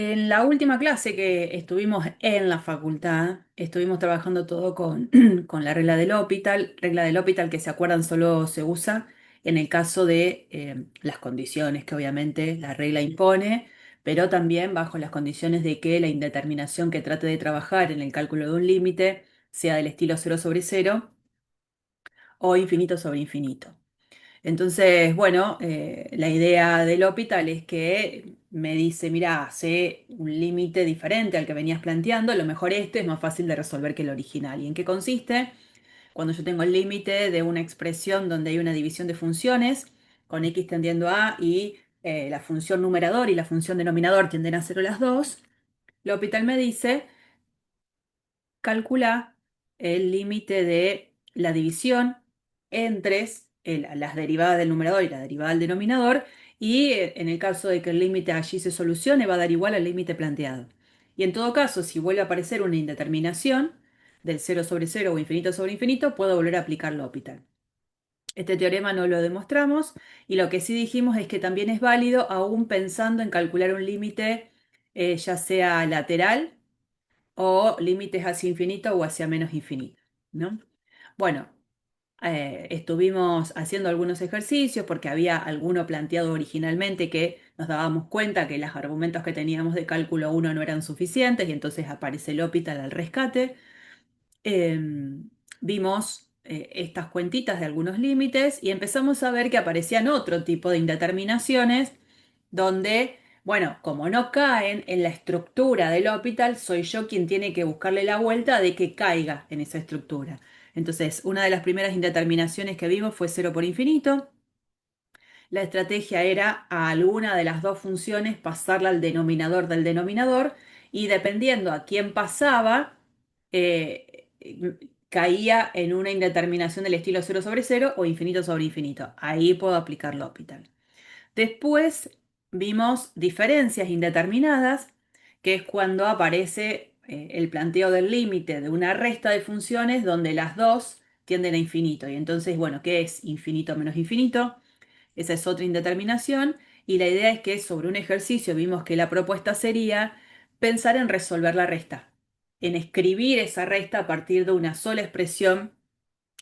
En la última clase que estuvimos en la facultad, estuvimos trabajando todo con, con la regla del L'Hopital que se acuerdan solo se usa en el caso de las condiciones que obviamente la regla impone, pero también bajo las condiciones de que la indeterminación que trate de trabajar en el cálculo de un límite sea del estilo cero sobre cero o infinito sobre infinito. Entonces, bueno, la idea del L'Hopital es que me dice, mira, hace un límite diferente al que venías planteando, a lo mejor este es más fácil de resolver que el original. ¿Y en qué consiste? Cuando yo tengo el límite de una expresión donde hay una división de funciones, con x tendiendo a y la función numerador y la función denominador tienden a cero las dos, L'Hopital me dice calcula el límite de la división entre las derivadas del numerador y la derivada del denominador, y en el caso de que el límite allí se solucione, va a dar igual al límite planteado. Y en todo caso, si vuelve a aparecer una indeterminación del cero sobre cero o infinito sobre infinito, puedo volver a aplicar L'Hopital. Este teorema no lo demostramos y lo que sí dijimos es que también es válido aún pensando en calcular un límite ya sea lateral o límites hacia infinito o hacia menos infinito, ¿no? Bueno, estuvimos haciendo algunos ejercicios porque había alguno planteado originalmente que nos dábamos cuenta que los argumentos que teníamos de cálculo uno no eran suficientes y entonces aparece el L'Hopital al rescate. eh, Vimos estas cuentitas de algunos límites y empezamos a ver que aparecían otro tipo de indeterminaciones donde, bueno, como no caen en la estructura del L'Hopital, soy yo quien tiene que buscarle la vuelta de que caiga en esa estructura. Entonces, una de las primeras indeterminaciones que vimos fue cero por infinito. La estrategia era a alguna de las dos funciones pasarla al denominador del denominador y dependiendo a quién pasaba, eh, caía en una indeterminación del estilo cero sobre cero o infinito sobre infinito. Ahí puedo aplicar L'Hopital. Después vimos diferencias indeterminadas, que es cuando aparece el planteo del límite de una resta de funciones donde las dos tienden a infinito. Y entonces, bueno, ¿qué es infinito menos infinito? Esa es otra indeterminación y la idea es que sobre un ejercicio vimos que la propuesta sería pensar en resolver la resta, en escribir esa resta a partir de una sola expresión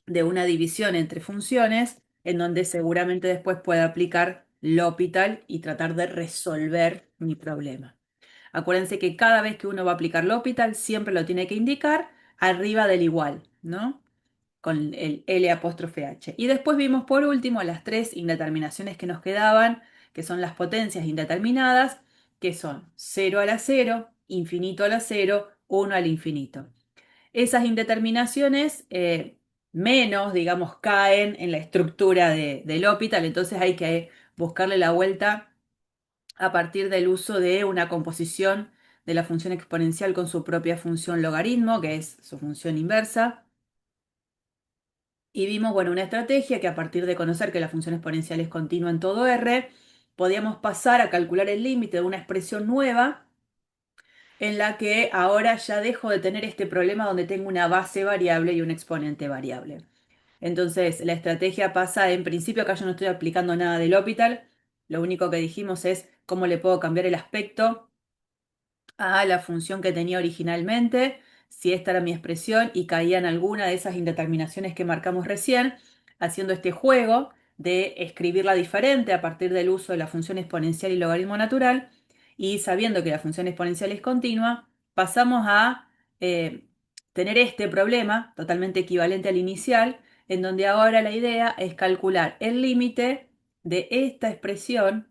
de una división entre funciones, en donde seguramente después pueda aplicar L'Hopital y tratar de resolver mi problema. Acuérdense que cada vez que uno va a aplicar L'Hopital siempre lo tiene que indicar arriba del igual, ¿no? Con el L apóstrofe H. Y después vimos por último las tres indeterminaciones que nos quedaban, que son las potencias indeterminadas, que son cero a la cero, infinito a la cero, uno al infinito. Esas indeterminaciones menos, digamos, caen en la estructura del L'Hopital, entonces hay que buscarle la vuelta a partir del uso de una composición de la función exponencial con su propia función logaritmo, que es su función inversa. Y vimos, bueno, una estrategia que a partir de conocer que la función exponencial es continua en todo R, podíamos pasar a calcular el límite de una expresión nueva en la que ahora ya dejo de tener este problema donde tengo una base variable y un exponente variable. Entonces, la estrategia pasa, en principio acá yo no estoy aplicando nada del L'Hopital, lo único que dijimos es cómo le puedo cambiar el aspecto a la función que tenía originalmente, si esta era mi expresión y caía en alguna de esas indeterminaciones que marcamos recién, haciendo este juego de escribirla diferente a partir del uso de la función exponencial y logaritmo natural, y sabiendo que la función exponencial es continua, pasamos a tener este problema totalmente equivalente al inicial, en donde ahora la idea es calcular el límite de esta expresión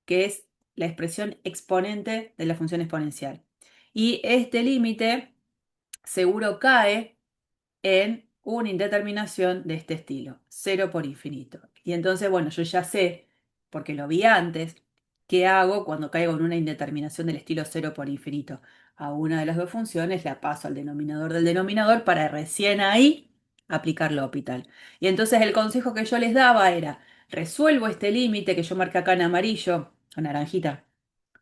que es la expresión exponente de la función exponencial. Y este límite seguro cae en una indeterminación de este estilo, cero por infinito. Y entonces, bueno, yo ya sé, porque lo vi antes, qué hago cuando caigo en una indeterminación del estilo cero por infinito. A una de las dos funciones la paso al denominador del denominador para recién ahí aplicar L'Hopital. Y entonces el consejo que yo les daba era, resuelvo este límite que yo marqué acá en amarillo o naranjita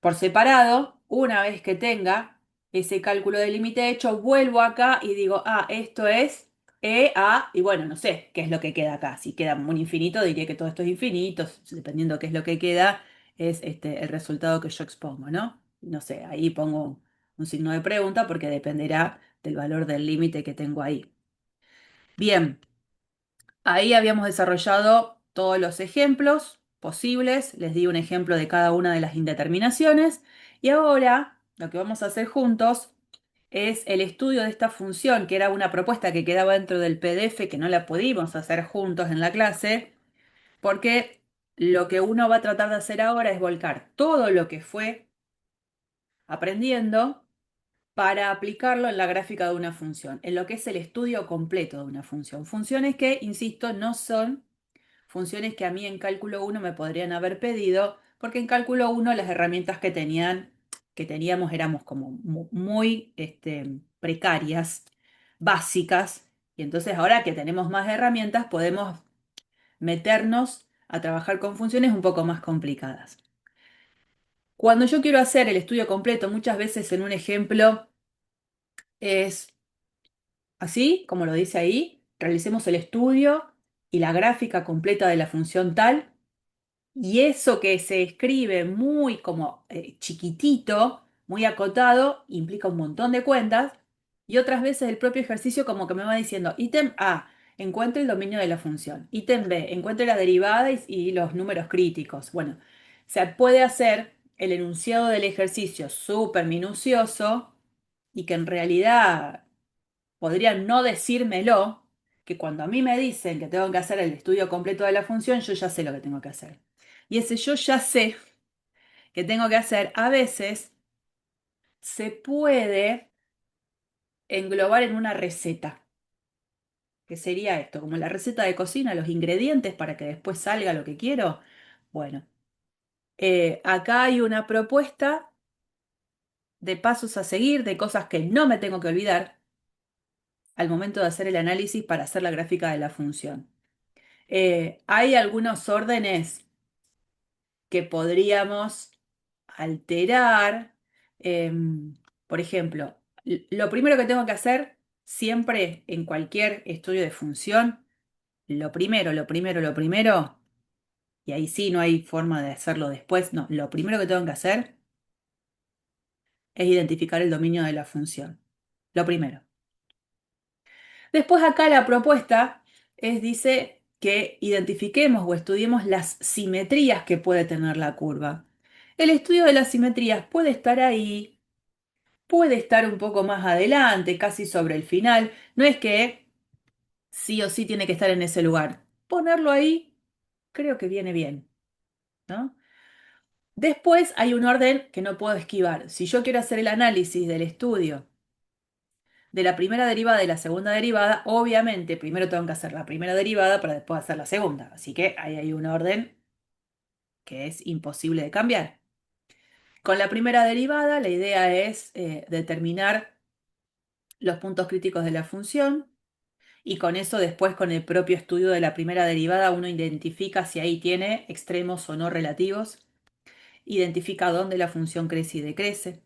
por separado, una vez que tenga ese cálculo de límite hecho, vuelvo acá y digo, ah, esto es E, A, y bueno, no sé qué es lo que queda acá. Si queda un infinito, diría que todo esto es infinito, dependiendo qué es lo que queda, es el resultado que yo expongo, ¿no? No sé, ahí pongo un signo de pregunta porque dependerá del valor del límite que tengo ahí. Bien, ahí habíamos desarrollado todos los ejemplos posibles, les di un ejemplo de cada una de las indeterminaciones y ahora lo que vamos a hacer juntos es el estudio de esta función, que era una propuesta que quedaba dentro del PDF que no la pudimos hacer juntos en la clase, porque lo que uno va a tratar de hacer ahora es volcar todo lo que fue aprendiendo para aplicarlo en la gráfica de una función, en lo que es el estudio completo de una función. Funciones que, insisto, no son funciones que a mí en cálculo uno me podrían haber pedido, porque en cálculo uno las herramientas que teníamos éramos como muy, precarias, básicas, y entonces ahora que tenemos más herramientas podemos meternos a trabajar con funciones un poco más complicadas. Cuando yo quiero hacer el estudio completo, muchas veces en un ejemplo es así, como lo dice ahí, realicemos el estudio y la gráfica completa de la función tal. Y eso que se escribe muy como chiquitito, muy acotado, implica un montón de cuentas. Y otras veces el propio ejercicio como que me va diciendo, ítem A, encuentre el dominio de la función. Ítem B, encuentre la derivada y los números críticos. Bueno, se puede hacer el enunciado del ejercicio súper minucioso y que en realidad podrían no decírmelo, que cuando a mí me dicen que tengo que hacer el estudio completo de la función, yo ya sé lo que tengo que hacer. Y ese yo ya sé que tengo que hacer, a veces se puede englobar en una receta, que sería esto, como la receta de cocina, los ingredientes para que después salga lo que quiero. Bueno, acá hay una propuesta de pasos a seguir, de cosas que no me tengo que olvidar al momento de hacer el análisis para hacer la gráfica de la función. Hay algunos órdenes que podríamos alterar. Por ejemplo, lo primero que tengo que hacer siempre en cualquier estudio de función, lo primero, y ahí sí no hay forma de hacerlo después, no, lo primero que tengo que hacer es identificar el dominio de la función. Lo primero. Después acá la propuesta dice que identifiquemos o estudiemos las simetrías que puede tener la curva. El estudio de las simetrías puede estar ahí, puede estar un poco más adelante, casi sobre el final. No es que sí o sí tiene que estar en ese lugar. Ponerlo ahí creo que viene bien, ¿no? Después hay un orden que no puedo esquivar. Si yo quiero hacer el análisis del estudio de la primera derivada y la segunda derivada, obviamente primero tengo que hacer la primera derivada para después hacer la segunda. Así que ahí hay un orden que es imposible de cambiar. Con la primera derivada, la idea es determinar los puntos críticos de la función y con eso después con el propio estudio de la primera derivada uno identifica si ahí tiene extremos o no relativos, identifica dónde la función crece y decrece.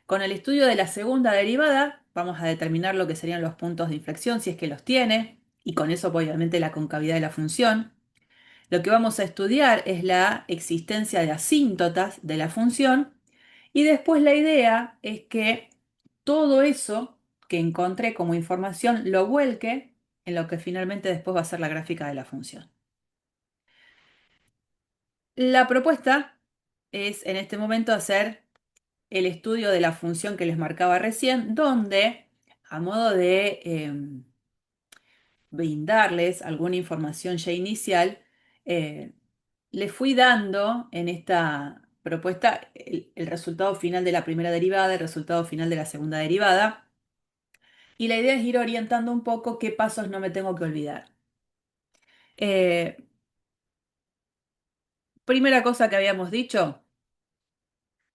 Con el estudio de la segunda derivada vamos a determinar lo que serían los puntos de inflexión si es que los tiene y con eso obviamente la concavidad de la función. Lo que vamos a estudiar es la existencia de asíntotas de la función y después la idea es que todo eso que encontré como información lo vuelque en lo que finalmente después va a ser la gráfica de la función. La propuesta es en este momento hacer el estudio de la función que les marcaba recién, donde a modo de brindarles alguna información ya inicial, eh, les fui dando en esta propuesta el resultado final de la primera derivada, el resultado final de la segunda derivada, y la idea es ir orientando un poco qué pasos no me tengo que olvidar. Eh, Primera cosa que habíamos dicho,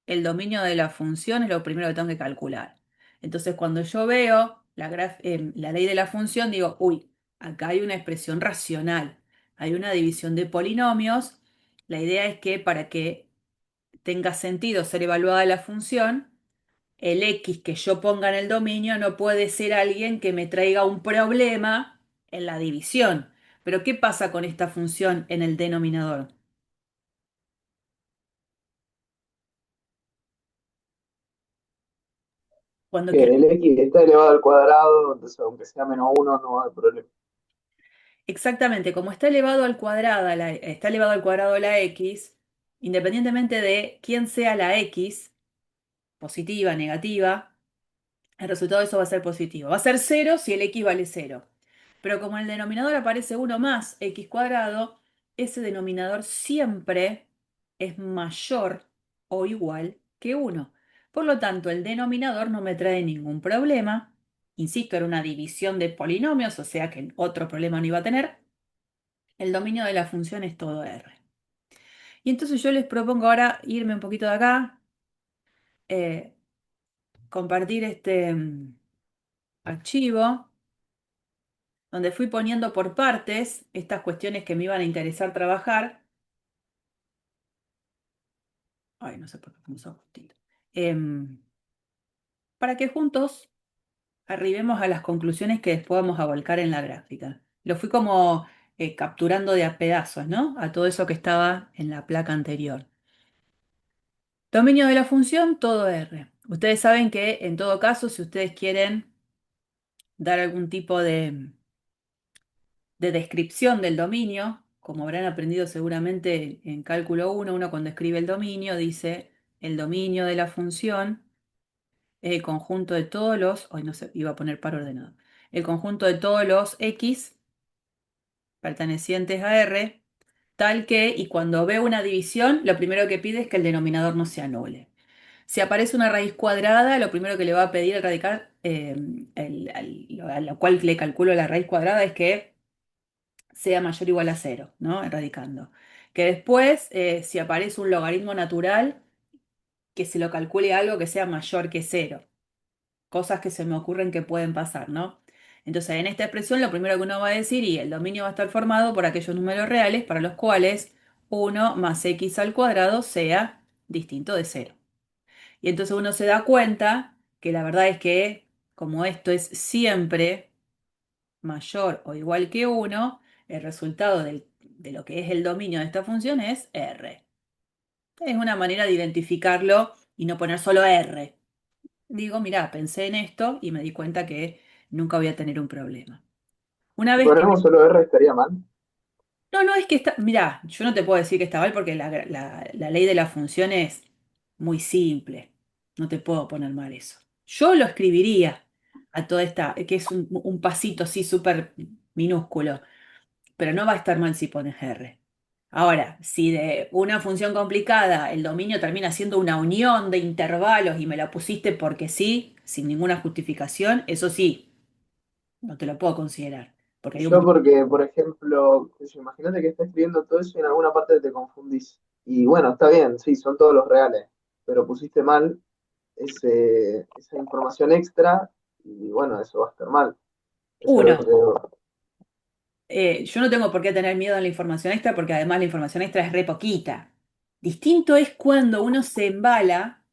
el dominio de la función es lo primero que tengo que calcular. Entonces, cuando yo veo la ley de la función, digo, uy, acá hay una expresión racional, hay una división de polinomios. La idea es que para que tenga sentido ser evaluada la función, el x que yo ponga en el dominio no puede ser alguien que me traiga un problema en la división. Pero ¿qué pasa con esta función en el denominador? Cuando Que quiero. el x está elevado al cuadrado, entonces aunque sea -1 no hay problema. Exactamente, como está elevado al cuadrado la x, independientemente de quién sea la x, positiva, negativa, el resultado de eso va a ser positivo. Va a ser cero si el x vale cero. Pero como en el denominador aparece uno más x cuadrado, ese denominador siempre es mayor o igual que uno. Por lo tanto, el denominador no me trae ningún problema. Insisto, era una división de polinomios, o sea que otro problema no iba a tener. El dominio de la función es todo R. Y entonces yo les propongo ahora irme un poquito de acá, eh, compartir este archivo, donde fui poniendo por partes estas cuestiones que me iban a interesar trabajar. Ay, no sé por qué puso justito. Em, para que juntos arribemos a las conclusiones que después vamos a volcar en la gráfica. Lo fui como capturando de a pedazos, ¿no? A todo eso que estaba en la placa anterior. Dominio de la función, todo R. Ustedes saben que en todo caso, si ustedes quieren dar algún tipo de descripción del dominio, como habrán aprendido seguramente en cálculo uno cuando escribe el dominio dice el dominio de la función es el conjunto de todos los, hoy no sé, iba a poner par ordenado, el conjunto de todos los x pertenecientes a R, tal que, y cuando veo una división, lo primero que pide es que el denominador no se anule. Si aparece una raíz cuadrada, lo primero que le va a pedir al radical, a lo cual le calculo la raíz cuadrada, es que sea mayor o igual a cero, ¿no? Radicando. Que después, si aparece un logaritmo natural, que se lo calcule algo que sea mayor que cero. Cosas que se me ocurren que pueden pasar, ¿no? Entonces, en esta expresión, lo primero que uno va a decir, y el dominio va a estar formado por aquellos números reales para los cuales uno más x al cuadrado sea distinto de cero. Y entonces uno se da cuenta que la verdad es que, como esto es siempre mayor o igual que uno, el resultado de lo que es el dominio de esta función es R. Es una manera de identificarlo y no poner solo R. Digo, mirá, pensé en esto y me di cuenta que nunca voy a tener un problema. Una Si vez que... ponemos solo R estaría mal. No, no, es que está... Mirá, yo no te puedo decir que está mal porque la ley de la función es muy simple. No te puedo poner mal eso. Yo lo escribiría a toda esta, que es un pasito así súper minúsculo, pero no va a estar mal si pones R. Ahora, si de una función complicada el dominio termina siendo una unión de intervalos y me la pusiste porque sí, sin ninguna justificación, eso sí, no te lo puedo considerar, porque hay un Yo montón. porque, por ejemplo, imagínate que estás escribiendo todo eso y en alguna parte te confundís. Y bueno, está bien, sí, son todos los reales, pero pusiste mal esa información extra y bueno, eso va a estar mal. Eso es lo Uno, que... yo no tengo por qué tener miedo a la información extra porque además la información extra es re poquita. Distinto es cuando uno se embala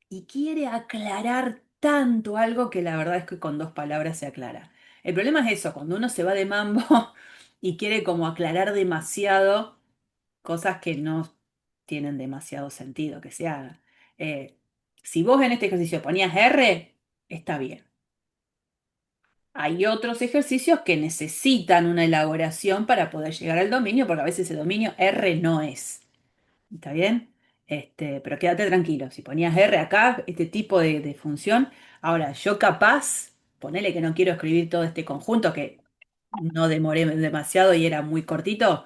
y quiere aclarar tanto algo que la verdad es que con dos palabras se aclara. El problema es eso, cuando uno se va de mambo y quiere como aclarar demasiado cosas que no tienen demasiado sentido que se hagan. Eh, si vos en este ejercicio ponías R, está bien. Hay otros ejercicios que necesitan una elaboración para poder llegar al dominio, porque a veces el dominio R no es. ¿Está bien? Pero quédate tranquilo, si ponías R acá, este tipo de función, ahora yo capaz, ponele que no quiero escribir todo este conjunto, que no demoré demasiado y era muy cortito,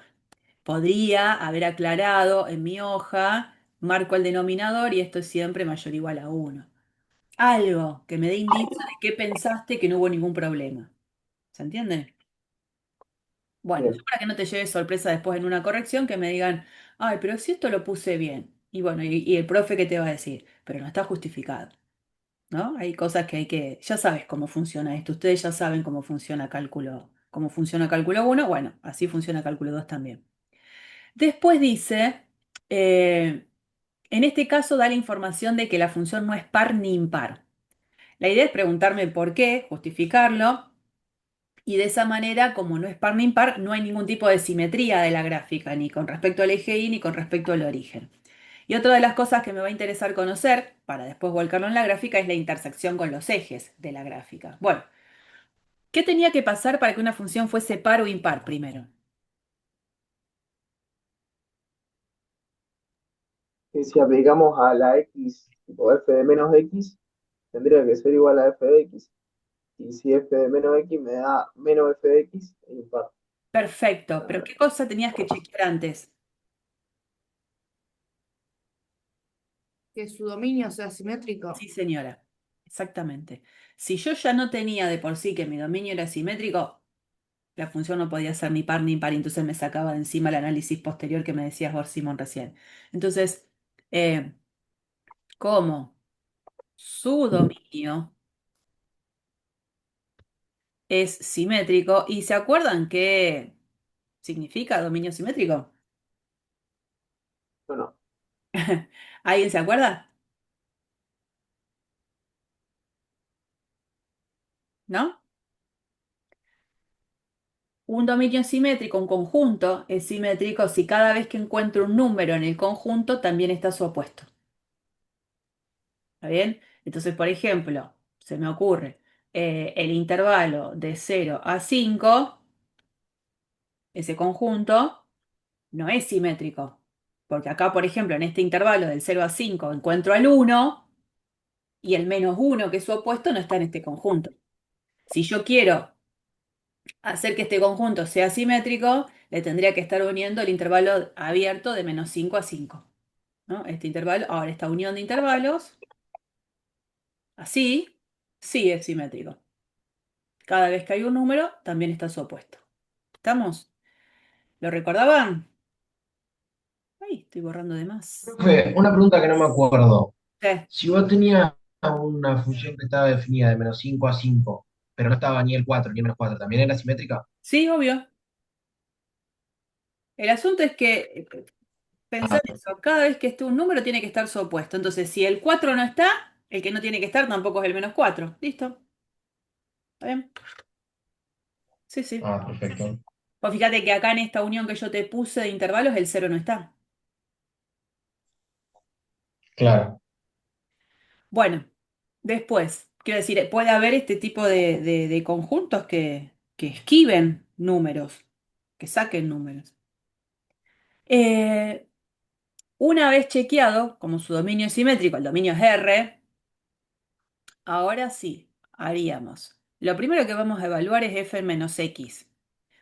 podría haber aclarado en mi hoja, marco el denominador y esto es siempre mayor o igual a uno. Algo que me dé indicio de qué pensaste que no hubo ningún problema. ¿Se entiende? Bueno, yo Bien. para que no te lleves sorpresa después en una corrección, que me digan, ay, pero si esto lo puse bien. Y bueno, y el profe qué te va a decir, pero no está justificado, ¿no? Hay cosas que hay que, ya sabes cómo funciona esto, ustedes ya saben cómo funciona cálculo uno, bueno, así funciona cálculo 2 también. Después dice, eh, en este caso da la información de que la función no es par ni impar. La idea es preguntarme por qué, justificarlo, y de esa manera, como no es par ni impar, no hay ningún tipo de simetría de la gráfica, ni con respecto al eje Y ni con respecto al origen. Y otra de las cosas que me va a interesar conocer, para después volcarlo en la gráfica, es la intersección con los ejes de la gráfica. Bueno, ¿qué tenía que pasar para que una función fuese par o impar primero? Que si aplicamos a la x, tipo f de menos x, tendría que ser igual a f de x. Y si f de menos x me da menos f de x, es impar. Perfecto, pero ¿qué cosa tenías que chequear antes? Que su dominio sea simétrico. Sí, señora, exactamente. Si yo ya no tenía de por sí que mi dominio era simétrico, la función no podía ser ni par ni impar, y entonces me sacaba de encima el análisis posterior que me decías vos, Simón, recién. Entonces, eh, como su dominio es simétrico, ¿y se acuerdan qué significa dominio simétrico? Bueno, ¿Alguien se acuerda? ¿No? Un dominio simétrico, un conjunto, es simétrico si cada vez que encuentro un número en el conjunto también está su opuesto. ¿Está bien? Entonces, por ejemplo, se me ocurre el intervalo de 0 a 5, ese conjunto no es simétrico. Porque acá, por ejemplo, en este intervalo del 0 a 5 encuentro al 1 y el -1, que es su opuesto, no está en este conjunto. Si yo quiero hacer que este conjunto sea simétrico, le tendría que estar uniendo el intervalo abierto de -5 a 5, ¿no? Este intervalo, ahora esta unión de intervalos, así, sí es simétrico. Cada vez que hay un número, también está su opuesto. ¿Estamos? ¿Lo recordaban? Ay, estoy borrando de más. Profe, una pregunta que no me acuerdo. Sí, Si vos tenías una función que estaba definida de -5 a 5, pero no estaba ni el 4 ni el -4, ¿también era simétrica? sí, obvio. El asunto es que pensar Ah, eso, cada vez que esté un número tiene que estar su opuesto. Entonces, si el 4 no está, el que no tiene que estar tampoco es el -4. ¿Listo? ¿Está bien? Sí, sí. perfecto. Pues fíjate que acá en esta unión que yo te puse de intervalos, el cero no está. Claro. Bueno, después, quiero decir, puede haber este tipo de conjuntos que esquiven números, que saquen números. Eh, una vez chequeado, como su dominio es simétrico, el dominio es R, ahora sí, haríamos. Lo primero que vamos a evaluar es f menos x,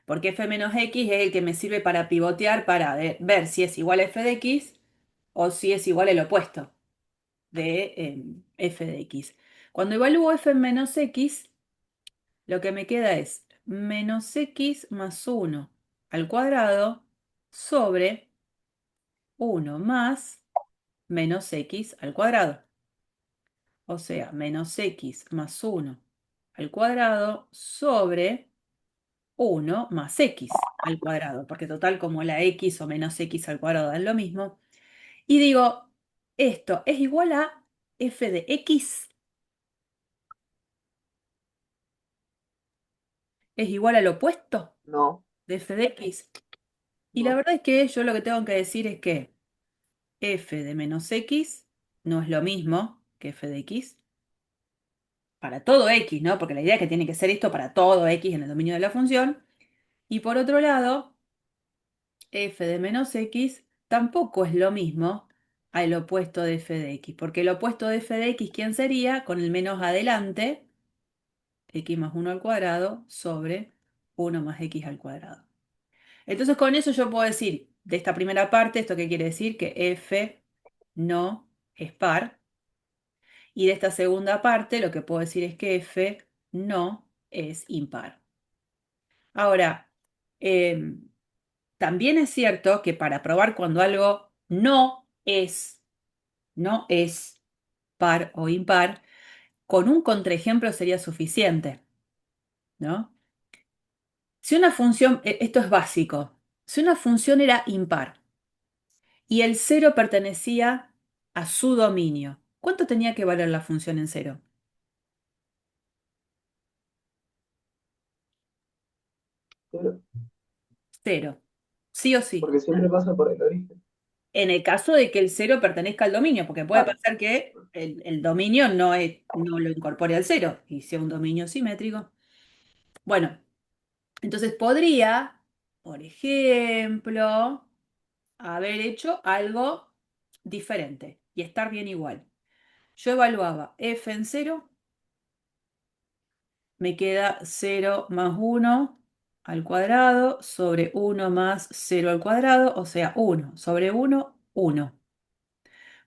porque f menos x es el que me sirve para pivotear, para ver si es igual a f de x o si es igual el opuesto de f de x. Cuando evalúo f menos x, lo que me queda es menos x más 1 al cuadrado sobre 1 más menos x al cuadrado. O sea, menos x más 1 al cuadrado sobre 1 más x al cuadrado, porque total como la x o menos x al cuadrado dan lo mismo. Y digo, esto es igual a f de x, es igual al opuesto no, de f de x. Y la no. verdad es que yo lo que tengo que decir es que f de menos x no es lo mismo que f de x para todo x, ¿no? Porque la idea es que tiene que ser esto para todo x en el dominio de la función. Y por otro lado, f de menos x tampoco es lo mismo al opuesto de f de x, porque el opuesto de f de x, ¿quién sería? Con el menos adelante, x más 1 al cuadrado sobre 1 más x al cuadrado. Entonces con eso yo puedo decir, de esta primera parte, ¿esto qué quiere decir? Que f no es par. Y de esta segunda parte, lo que puedo decir es que f no es impar. Ahora, em, también es cierto que para probar cuando algo no es par o impar, con un contraejemplo sería suficiente, ¿no? Si una función, esto es básico, si una función era impar y el cero pertenecía a su dominio, ¿cuánto tenía que valer la función en cero? Pero, Cero, sí o sí. porque siempre pasa por el origen. En el caso de que el cero pertenezca al dominio, porque puede Claro. pasar que el dominio no lo incorpore al cero y sea un dominio simétrico. Bueno, entonces podría, por ejemplo, haber hecho algo diferente y estar bien igual. Yo evaluaba f en cero, me queda cero más uno al cuadrado sobre uno más cero al cuadrado, o sea, uno sobre uno, uno.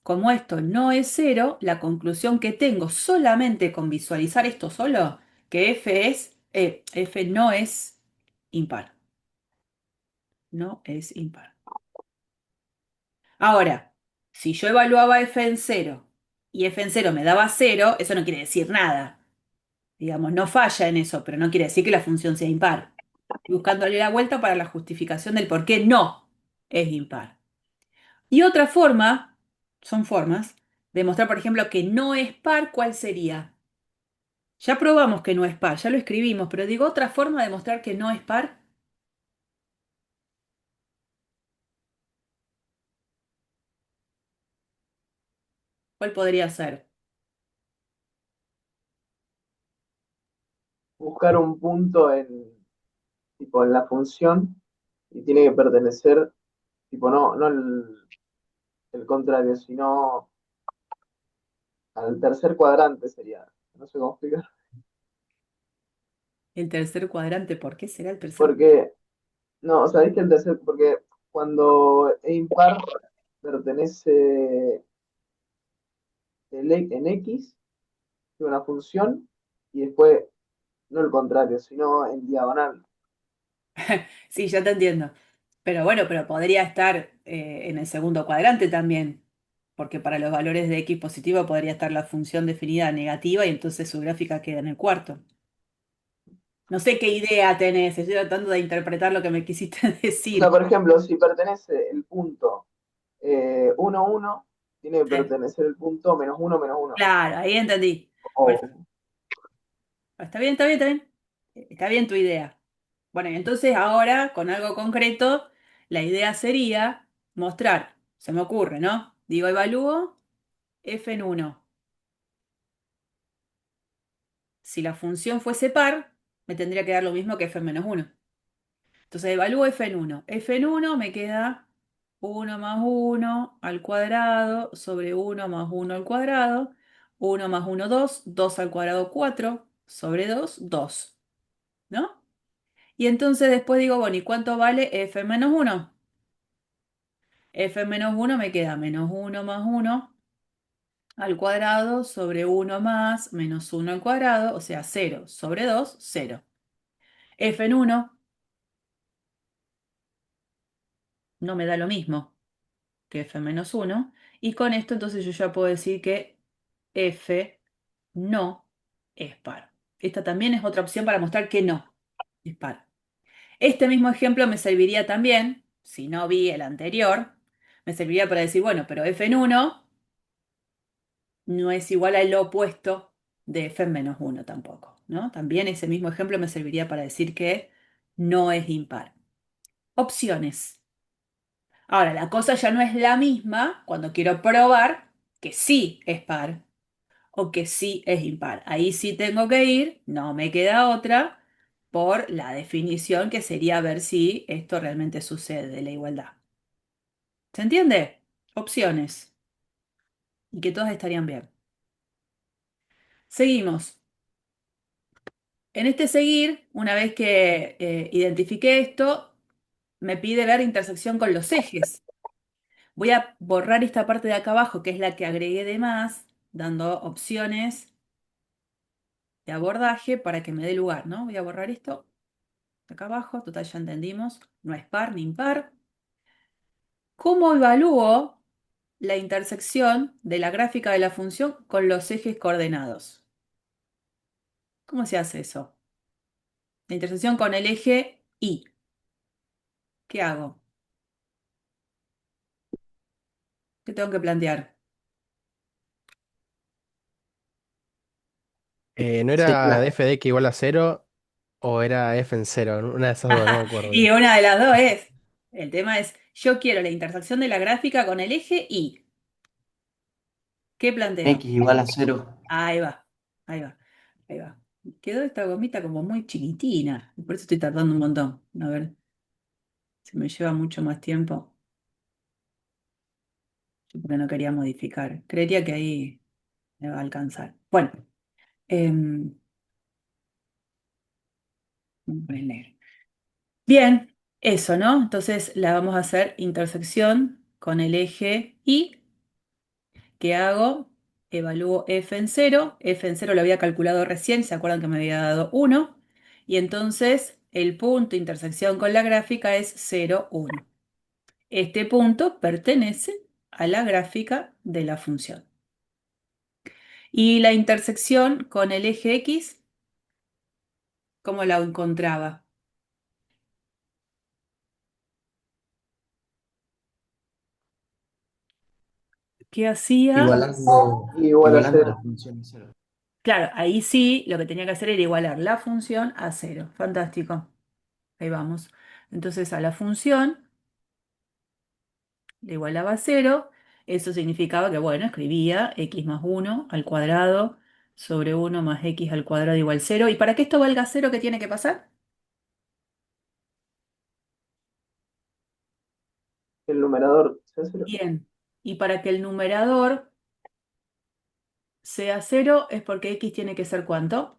Como esto no es cero, la conclusión que tengo solamente con visualizar esto solo, que f no es impar, no es impar. Ahora, si yo evaluaba f en cero y f en cero me daba cero, eso no quiere decir nada. Digamos, no falla en eso, pero no quiere decir que la función sea impar. Estoy buscándole la vuelta para la justificación del por qué no es impar. Y otra forma, son formas, de mostrar, por ejemplo, que no es par, ¿cuál sería? Ya probamos que no es par, ya lo escribimos, pero digo otra forma de mostrar que no es par, ¿cuál podría ser? Buscar un punto tipo, en la función y tiene que pertenecer, tipo, no el contrario, sino al tercer cuadrante sería. No sé cómo explicar. El tercer cuadrante, ¿por qué será el tercer? Porque, no, o sea, viste el tercer, porque cuando es impar pertenece en X, de una función, y después, no el contrario, sino en diagonal. Sí, ya te entiendo. Pero bueno, pero podría estar en el segundo cuadrante también, porque para los valores de x positivo podría estar la función definida negativa y entonces su gráfica queda en el cuarto. No sé qué idea tenés, estoy tratando de interpretar lo que me quisiste O sea, decir. por ejemplo, si pertenece el punto 1, 1, tiene que Sí. pertenecer el punto menos uno menos uno. Claro, ahí entendí. Bueno, O, está bien, está bien, está bien. Está bien tu idea. Bueno, y entonces ahora, con algo concreto, la idea sería mostrar, se me ocurre, ¿no? Digo, evalúo f en uno. Si la función fuese par, me tendría que dar lo mismo que f en menos uno. Entonces evalúo f en uno. F en uno me queda uno más uno al cuadrado sobre uno más uno al cuadrado. Uno más uno 2, 2 al cuadrado 4 sobre 2 2, ¿no? Y entonces después digo, bueno, ¿y cuánto vale f en menos uno? F en menos uno me queda menos uno más uno al cuadrado sobre uno más menos uno al cuadrado, o sea, cero sobre 2 cero. F en uno no me da lo mismo que f menos uno. Y con esto entonces yo ya puedo decir que f no es par. Esta también es otra opción para mostrar que no es par. Este mismo ejemplo me serviría también, si no vi el anterior, me serviría para decir, bueno, pero f en uno no es igual al opuesto de f en menos uno tampoco, ¿no? También ese mismo ejemplo me serviría para decir que no es impar. Opciones. Ahora, la cosa ya no es la misma cuando quiero probar que sí es par o que sí es impar. Ahí sí tengo que ir, no me queda otra, por la definición que sería ver si esto realmente sucede de la igualdad. ¿Se entiende? Opciones. Y que todas estarían bien. Seguimos. En este seguir, una vez que identifiqué esto, me pide ver intersección con los ejes. Voy a borrar esta parte de acá abajo, que es la que agregué de más, dando opciones de abordaje para que me dé lugar, ¿no? Voy a borrar esto de acá abajo, total ya entendimos, no es par ni impar. ¿Cómo evalúo la intersección de la gráfica de la función con los ejes coordenados? ¿Cómo se hace eso? La intersección con el eje Y. ¿Qué hago? ¿Qué tengo que plantear? ¿No sí, era f de x igual a cero o era f en cero? Una de esas dos, no me acuerdo Y bien. una de las dos es, el tema es Yo quiero la intersección de la gráfica con el eje Y. ¿Qué planteo? X igual a 0. Ahí va, ahí va, ahí va. Quedó esta gomita como muy chiquitina, y por eso estoy tardando un montón. A ver, si me lleva mucho más tiempo, yo porque no quería modificar. Creería que ahí me va a alcanzar. Bueno, vamos a poner negro. Bien, eso, ¿no? Entonces la vamos a hacer intersección con el eje Y. ¿Qué hago? Evalúo f en cero lo había calculado recién, ¿se acuerdan que me había dado 1? Y entonces el punto de intersección con la gráfica es 0, 1. Este punto pertenece a la gráfica de la función. Y la intersección con el eje X, ¿cómo la encontraba? ¿Qué hacía? Igual a Igualando la 0. función a 0. Claro, ahí sí, lo que tenía que hacer era igualar la función a 0. Fantástico. Ahí vamos. Entonces a la función le igualaba a 0. Eso significaba que, bueno, escribía x más 1 al cuadrado sobre 1 más x al cuadrado igual 0. ¿Y para que esto valga 0, qué tiene que pasar? El numerador sea 0. Bien. Y para que el numerador sea 0 es porque x tiene que ser ¿cuánto?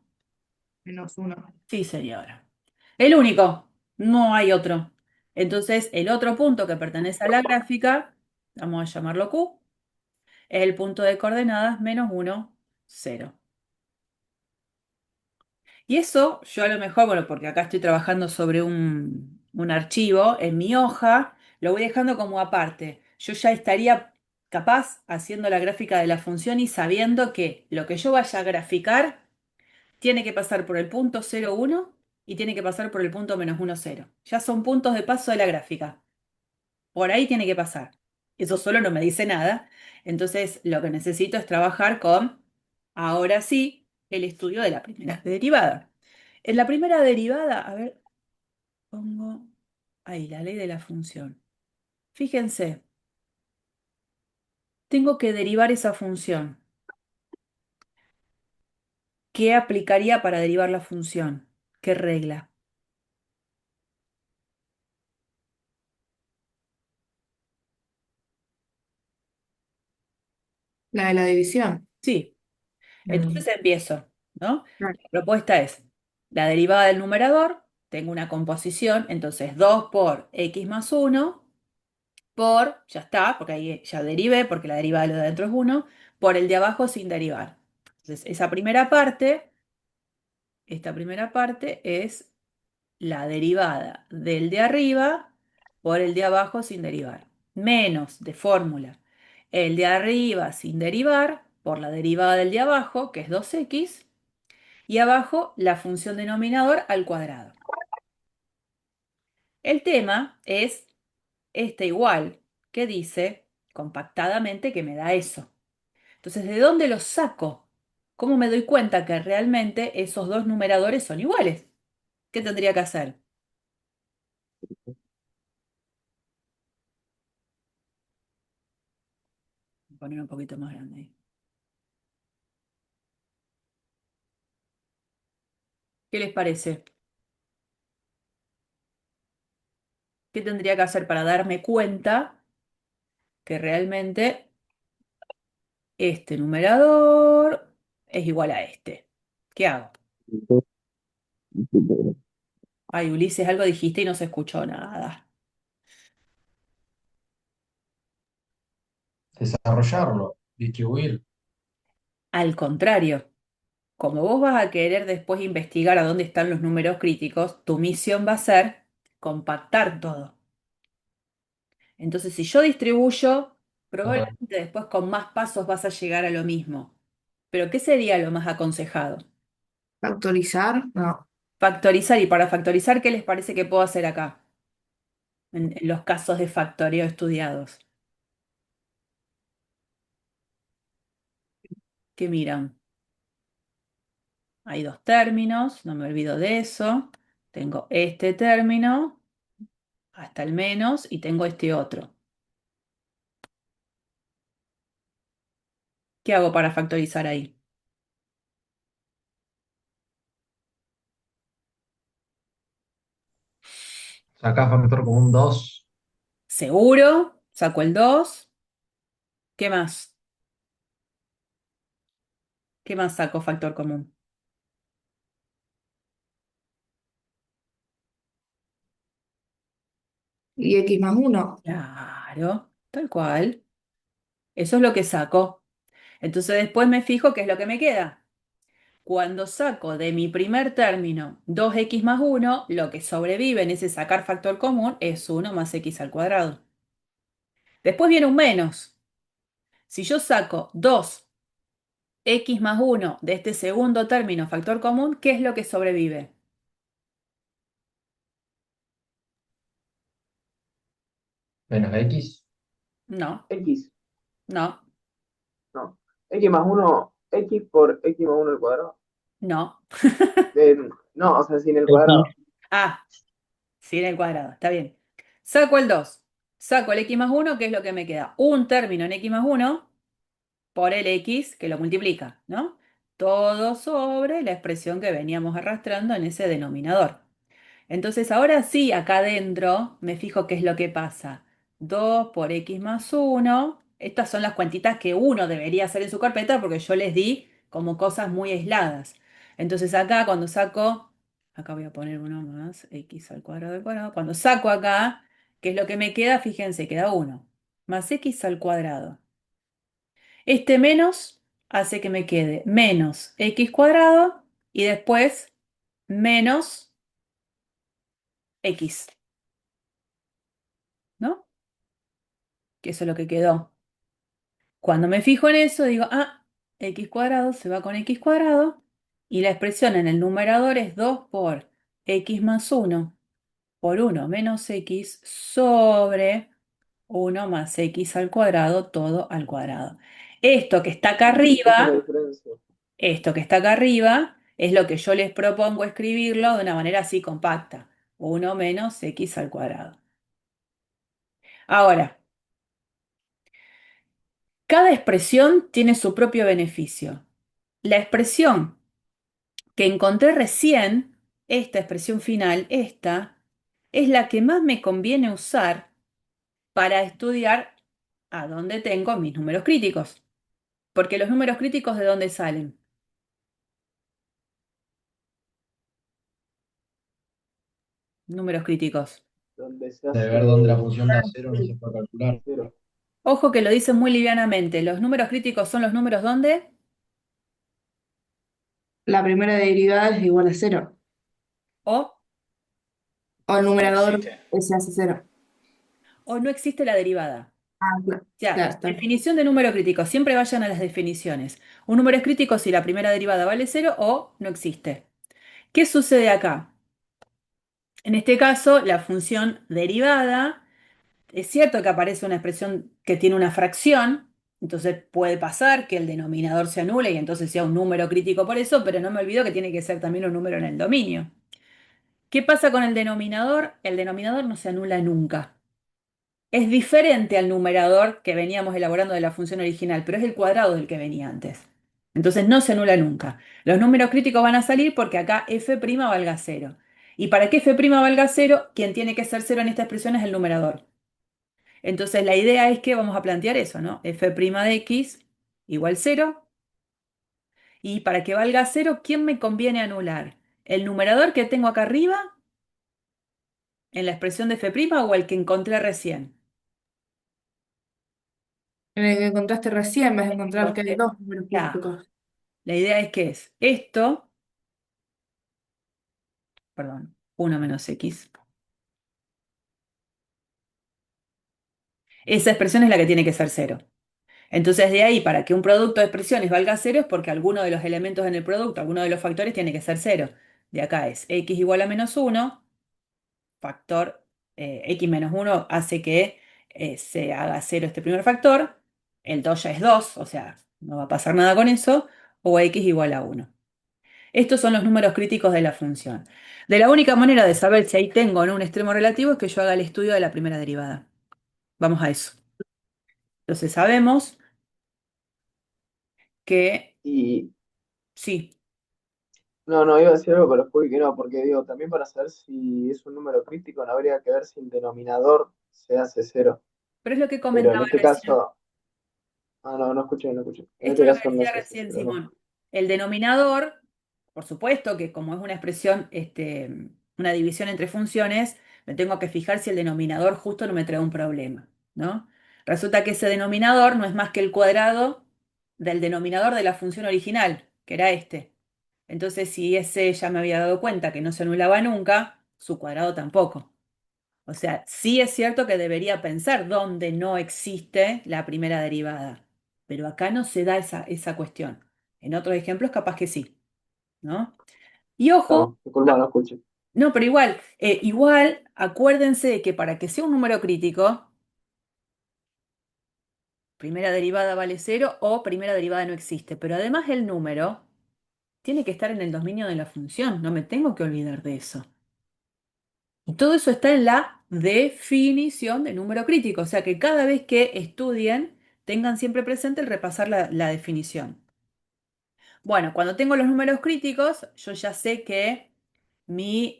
-1. Sí, señora. El único, no hay otro. Entonces, el otro punto que pertenece a la gráfica, vamos a llamarlo Q, es el punto de coordenadas -1, 0. Y eso yo a lo mejor, bueno, porque acá estoy trabajando sobre un archivo en mi hoja, lo voy dejando como aparte. Yo ya estaría capaz haciendo la gráfica de la función y sabiendo que lo que yo vaya a graficar tiene que pasar por el punto 0, 1 y tiene que pasar por el punto -1, 0. Ya son puntos de paso de la gráfica. Por ahí tiene que pasar. Eso solo no me dice nada. Entonces, lo que necesito es trabajar con, ahora sí, el estudio de la primera derivada. En la primera derivada, a ver, pongo ahí la ley de la función. Fíjense, tengo que derivar esa función. ¿Qué aplicaría para derivar la función? ¿Qué regla? La de la división. Sí, Mm, entonces empiezo, ¿no? claro. La propuesta es la derivada del numerador, tengo una composición, entonces 2 por x más 1 por, ya está, porque ahí ya derivé, porque la derivada de lo de adentro es 1, por el de abajo sin derivar. Entonces, esta primera parte es la derivada del de arriba por el de abajo sin derivar, menos de fórmula el de arriba sin derivar por la derivada del de abajo, que es 2x, y abajo la función denominador al cuadrado. El tema es este igual, que dice compactadamente que me da eso. Entonces, ¿de dónde lo saco? ¿Cómo me doy cuenta que realmente esos dos numeradores son iguales? ¿Qué tendría que hacer? Voy a poner un poquito más grande ahí. ¿Qué les parece? ¿Qué tendría que hacer para darme cuenta que realmente este numerador es igual a este? ¿Qué hago? Ay, Ulises, algo dijiste y no se escuchó nada. Desarrollarlo, distribuir. Al contrario, como vos vas a querer después investigar a dónde están los números críticos, tu misión va a ser compactar todo. Entonces, si yo distribuyo, Ajá. probablemente después con más pasos vas a llegar a lo mismo. Pero ¿qué sería lo más aconsejado? Factorizar, no. Factorizar. Y para factorizar, ¿qué les parece que puedo hacer acá? En los casos de factoreo estudiados. ¿Qué miran? Hay dos términos, no me olvido de eso. Tengo este término hasta el menos y tengo este otro. ¿Qué hago para factorizar ahí? Sacás factor común 2. Seguro, saco el 2. ¿Qué más? ¿Qué más saco factor común? Y x más 1. Claro, tal cual. Eso es lo que saco. Entonces después me fijo qué es lo que me queda. Cuando saco de mi primer término 2x más 1, lo que sobrevive en ese sacar factor común es 1 más x al cuadrado. Después viene un menos. Si yo saco 2x más 1 de este segundo término factor común, ¿qué es lo que sobrevive? Menos X. No, X, no, no. X más uno, X por X más uno al cuadrado. no. No, o sea, sin el cuadrado. X. Ah, sí en el cuadrado, está bien. Saco el 2, saco el x más 1, ¿qué es lo que me queda? Un término en x más 1 por el x que lo multiplica, ¿no? Todo sobre la expresión que veníamos arrastrando en ese denominador. Entonces ahora sí, acá adentro me fijo qué es lo que pasa. 2 por x más 1. Estas son las cuentitas que uno debería hacer en su carpeta porque yo les di como cosas muy aisladas. Entonces acá cuando saco, acá voy a poner uno más, x al cuadrado al cuadrado. Cuando saco acá, ¿qué es lo que me queda? Fíjense, queda uno más x al cuadrado. Este menos hace que me quede menos x cuadrado y después menos x, ¿no? Que eso es lo que quedó. Cuando me fijo en eso, digo, x cuadrado se va con x cuadrado y la expresión en el numerador es 2 por x más 1 por 1 menos x sobre 1 más x al cuadrado, todo al cuadrado. Esto que está acá Esa es la arriba, diferencia. esto que está acá arriba es lo que yo les propongo escribirlo de una manera así compacta. 1 menos x al cuadrado. Ahora, cada expresión tiene su propio beneficio. La expresión que encontré recién, esta expresión final, esta, es la que más me conviene usar para estudiar a dónde tengo mis números críticos. Porque los números críticos, ¿de dónde salen? Números críticos. Donde se De ver dónde la hace función da cero no se puede calcular. cero. Ojo que lo dicen muy livianamente. Los números críticos son los números ¿dónde? La primera derivada es igual a 0. O, O el No numerador existe. se hace 0. o no existe la derivada. Ah, claro. Ya, Claro, está bien. definición de número crítico. Siempre vayan a las definiciones. Un número es crítico si la primera derivada vale cero o no existe. ¿Qué sucede acá? En este caso, la función derivada, es cierto que aparece una expresión que tiene una fracción, entonces puede pasar que el denominador se anule y entonces sea un número crítico por eso, pero no me olvido que tiene que ser también un número en el dominio. ¿Qué pasa con el denominador? El denominador no se anula nunca. Es diferente al numerador que veníamos elaborando de la función original, pero es el cuadrado del que venía antes. Entonces no se anula nunca. Los números críticos van a salir porque acá f' valga cero. Y para que f' valga cero, quien tiene que ser cero en esta expresión es el numerador. Entonces la idea es que vamos a plantear eso, ¿no? F' de x igual cero. Y para que valga cero, ¿quién me conviene anular? ¿El numerador que tengo acá arriba en la expresión de f' o el que encontré recién? En el que encontraste recién vas a encontrar que hay dos números Claro. críticos. La idea es que es esto, perdón, 1 menos x. Esa expresión es la que tiene que ser cero. Entonces de ahí, para que un producto de expresiones valga cero es porque alguno de los elementos en el producto, alguno de los factores tiene que ser cero. De acá es x igual a menos 1, factor x menos 1 hace que se haga cero este primer factor, el 2 ya es 2, o sea, no va a pasar nada con eso, o x igual a 1. Estos son los números críticos de la función. De la única manera de saber si ahí tengo o no un extremo relativo es que yo haga el estudio de la primera derivada. Vamos a eso. Entonces sabemos que Y sí, no, no, iba a decir algo, pero después que no, porque digo, también para saber si es un número crítico, no habría que ver si el denominador se hace cero. pero es lo que Pero en comentaba este recién. caso, no, no escuché, no escuché. En Esto este es lo que caso no decía se hace recién cero, ¿no? Simón. El denominador, por supuesto que como es una expresión, una división entre funciones, me tengo que fijar si el denominador justo no me trae un problema, ¿no? Resulta que ese denominador no es más que el cuadrado del denominador de la función original, que era este. Entonces, si ese ya me había dado cuenta que no se anulaba nunca, su cuadrado tampoco. O sea, sí es cierto que debería pensar dónde no existe la primera derivada, pero acá no se da esa cuestión. En otros ejemplos capaz que sí, ¿no? Y ojo, Claro, disculpa, no escuché. no, pero igual acuérdense de que para que sea un número crítico, primera derivada vale cero o primera derivada no existe, pero además el número tiene que estar en el dominio de la función, no me tengo que olvidar de eso. Y todo eso está en la definición de número crítico, o sea que cada vez que estudien, tengan siempre presente el repasar la definición. Bueno, cuando tengo los números críticos, yo ya sé que mi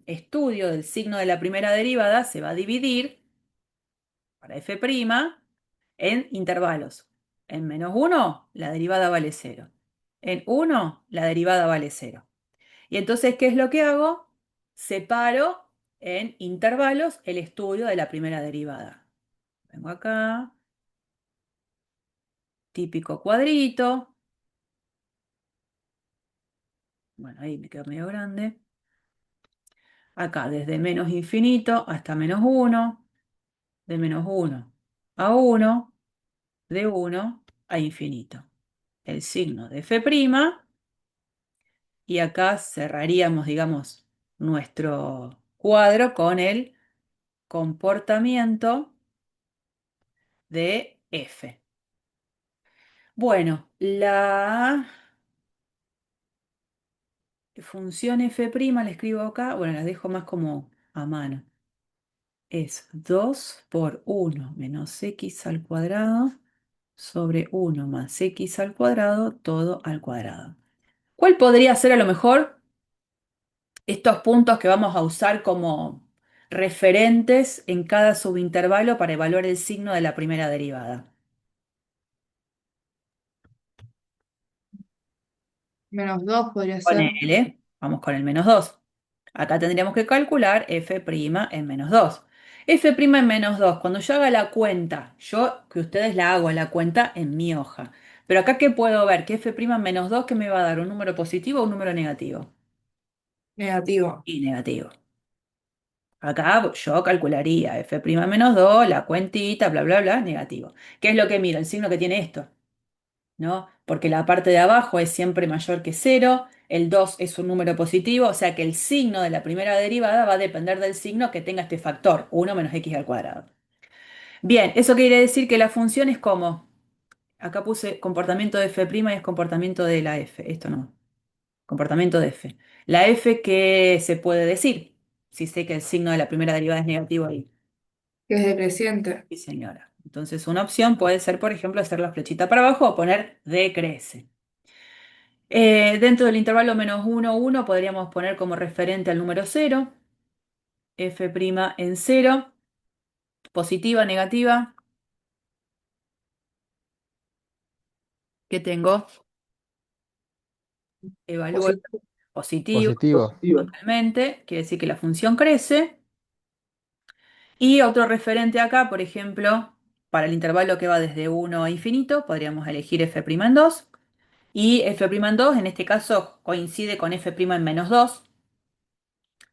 estudio del signo de la primera derivada se va a dividir para f' en intervalos. En -1, la derivada vale cero. En 1, la derivada vale cero. Y entonces, ¿qué es lo que hago? Separo en intervalos el estudio de la primera derivada. Vengo acá, típico cuadrito. Bueno, ahí me quedo medio grande. Acá, desde menos infinito hasta -1, de -1 a 1, de 1 a infinito. El signo de f', y acá cerraríamos, digamos, nuestro cuadro con el comportamiento de f. Bueno, la función f' la escribo acá, bueno, las dejo más como a mano. Es 2 por 1 menos x al cuadrado sobre 1 más x al cuadrado, todo al cuadrado. ¿Cuál podría ser a lo mejor estos puntos que vamos a usar como referentes en cada subintervalo para evaluar el signo de la primera derivada? -2 podría ser. Ponele, vamos con el -2. Acá tendríamos que calcular f' en -2. F' en -2, cuando yo haga la cuenta, yo que ustedes la hago la cuenta en mi hoja. Pero acá, ¿qué puedo ver? Que f' en -2, ¿qué me va a dar? ¿Un número positivo o un número negativo? Negativo. Y negativo. Acá yo calcularía f' en -2, la cuentita, bla, bla, bla, negativo. ¿Qué es lo que miro? El signo que tiene esto, ¿no? Porque la parte de abajo es siempre mayor que cero, el 2 es un número positivo, o sea que el signo de la primera derivada va a depender del signo que tenga este factor, 1 menos x al cuadrado. Bien, eso quiere decir que la función es como, acá puse comportamiento de f' y es comportamiento de la f, esto no, comportamiento de f. La f, ¿qué se puede decir? Si sé que el signo de la primera derivada es negativo ahí. Que es decreciente. Sí, señora. Entonces una opción puede ser, por ejemplo, hacer la flechita para abajo o poner decrece. Dentro del intervalo -1, 1 podríamos poner como referente al número cero, f' en cero, positiva, negativa. ¿Qué tengo? Evalúo el Positivo. positivo Positivo. Positivo. totalmente, quiere decir que la función crece. Y otro referente acá, por ejemplo, para el intervalo que va desde 1 a infinito, podríamos elegir f' en 2. Y f' en 2, en este caso, coincide con f' en -2.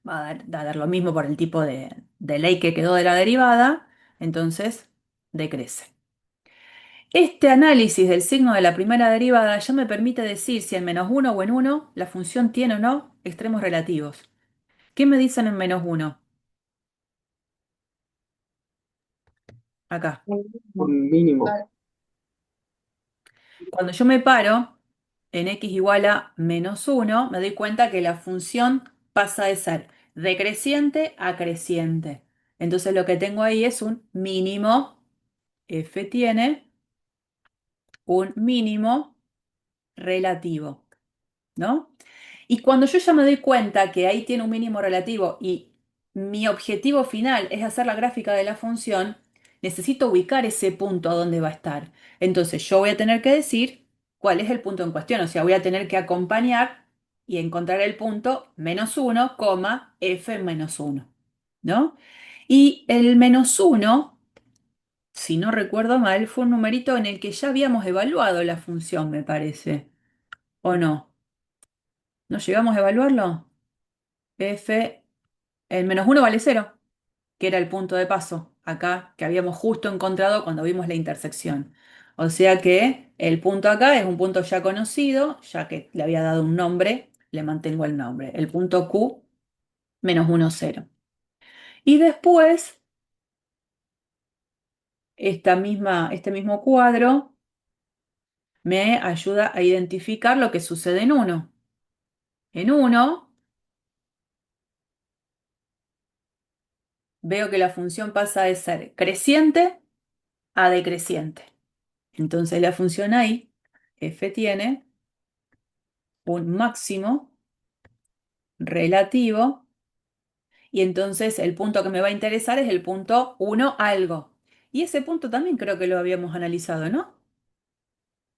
Va a dar lo mismo por el tipo de ley que quedó de la derivada, entonces decrece. Este análisis del signo de la primera derivada ya me permite decir si en -1 o en 1 la función tiene o no extremos relativos. ¿Qué me dicen en -1? Acá. Un mínimo. Vale. Cuando yo me paro, en x igual a -1, me doy cuenta que la función pasa de ser decreciente a creciente. Entonces lo que tengo ahí es un mínimo, f tiene un mínimo relativo, ¿no? Y cuando yo ya me doy cuenta que ahí tiene un mínimo relativo y mi objetivo final es hacer la gráfica de la función, necesito ubicar ese punto a dónde va a estar. Entonces yo voy a tener que decir cuál es el punto en cuestión, o sea, voy a tener que acompañar y encontrar el punto -1, f -1, ¿no? Y el -1, si no recuerdo mal, fue un numerito en el que ya habíamos evaluado la función, me parece, ¿o no? ¿No llegamos a evaluarlo? F, el -1 vale 0, que era el punto de paso acá que habíamos justo encontrado cuando vimos la intersección. O sea que el punto acá es un punto ya conocido, ya que le había dado un nombre, le mantengo el nombre. El punto Q, -1, 0. Y después, este mismo cuadro me ayuda a identificar lo que sucede en 1. En 1 veo que la función pasa de ser creciente a decreciente. Entonces la función ahí, f tiene un máximo relativo y entonces el punto que me va a interesar es el punto 1 algo. Y ese punto también creo que lo habíamos analizado, ¿no?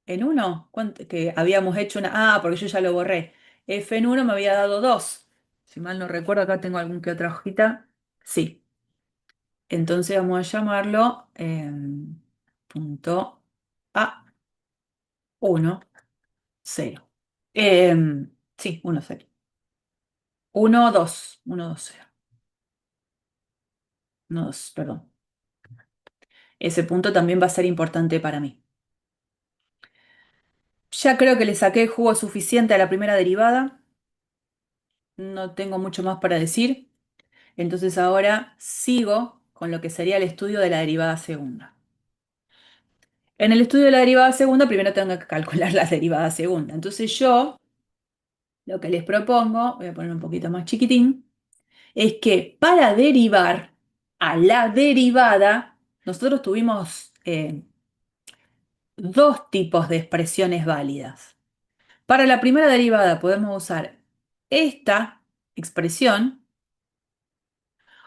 En 1, que habíamos hecho una... Ah, porque yo ya lo borré. F en 1 me había dado 2. Si mal no recuerdo, acá tengo algún que otra hojita. Sí. Entonces vamos a llamarlo punto A1, 0. Sí, 1, 0. 1, 2, 1, 2, 0. 1, 2, perdón. Ese punto también va a ser importante para mí. Ya creo que le saqué el jugo suficiente a la primera derivada. No tengo mucho más para decir. Entonces ahora sigo con lo que sería el estudio de la derivada segunda. En el estudio de la derivada segunda, primero tengo que calcular la derivada segunda. Entonces yo lo que les propongo, voy a poner un poquito más chiquitín, es que para derivar a la derivada, nosotros tuvimos dos tipos de expresiones válidas. Para la primera derivada podemos usar esta expresión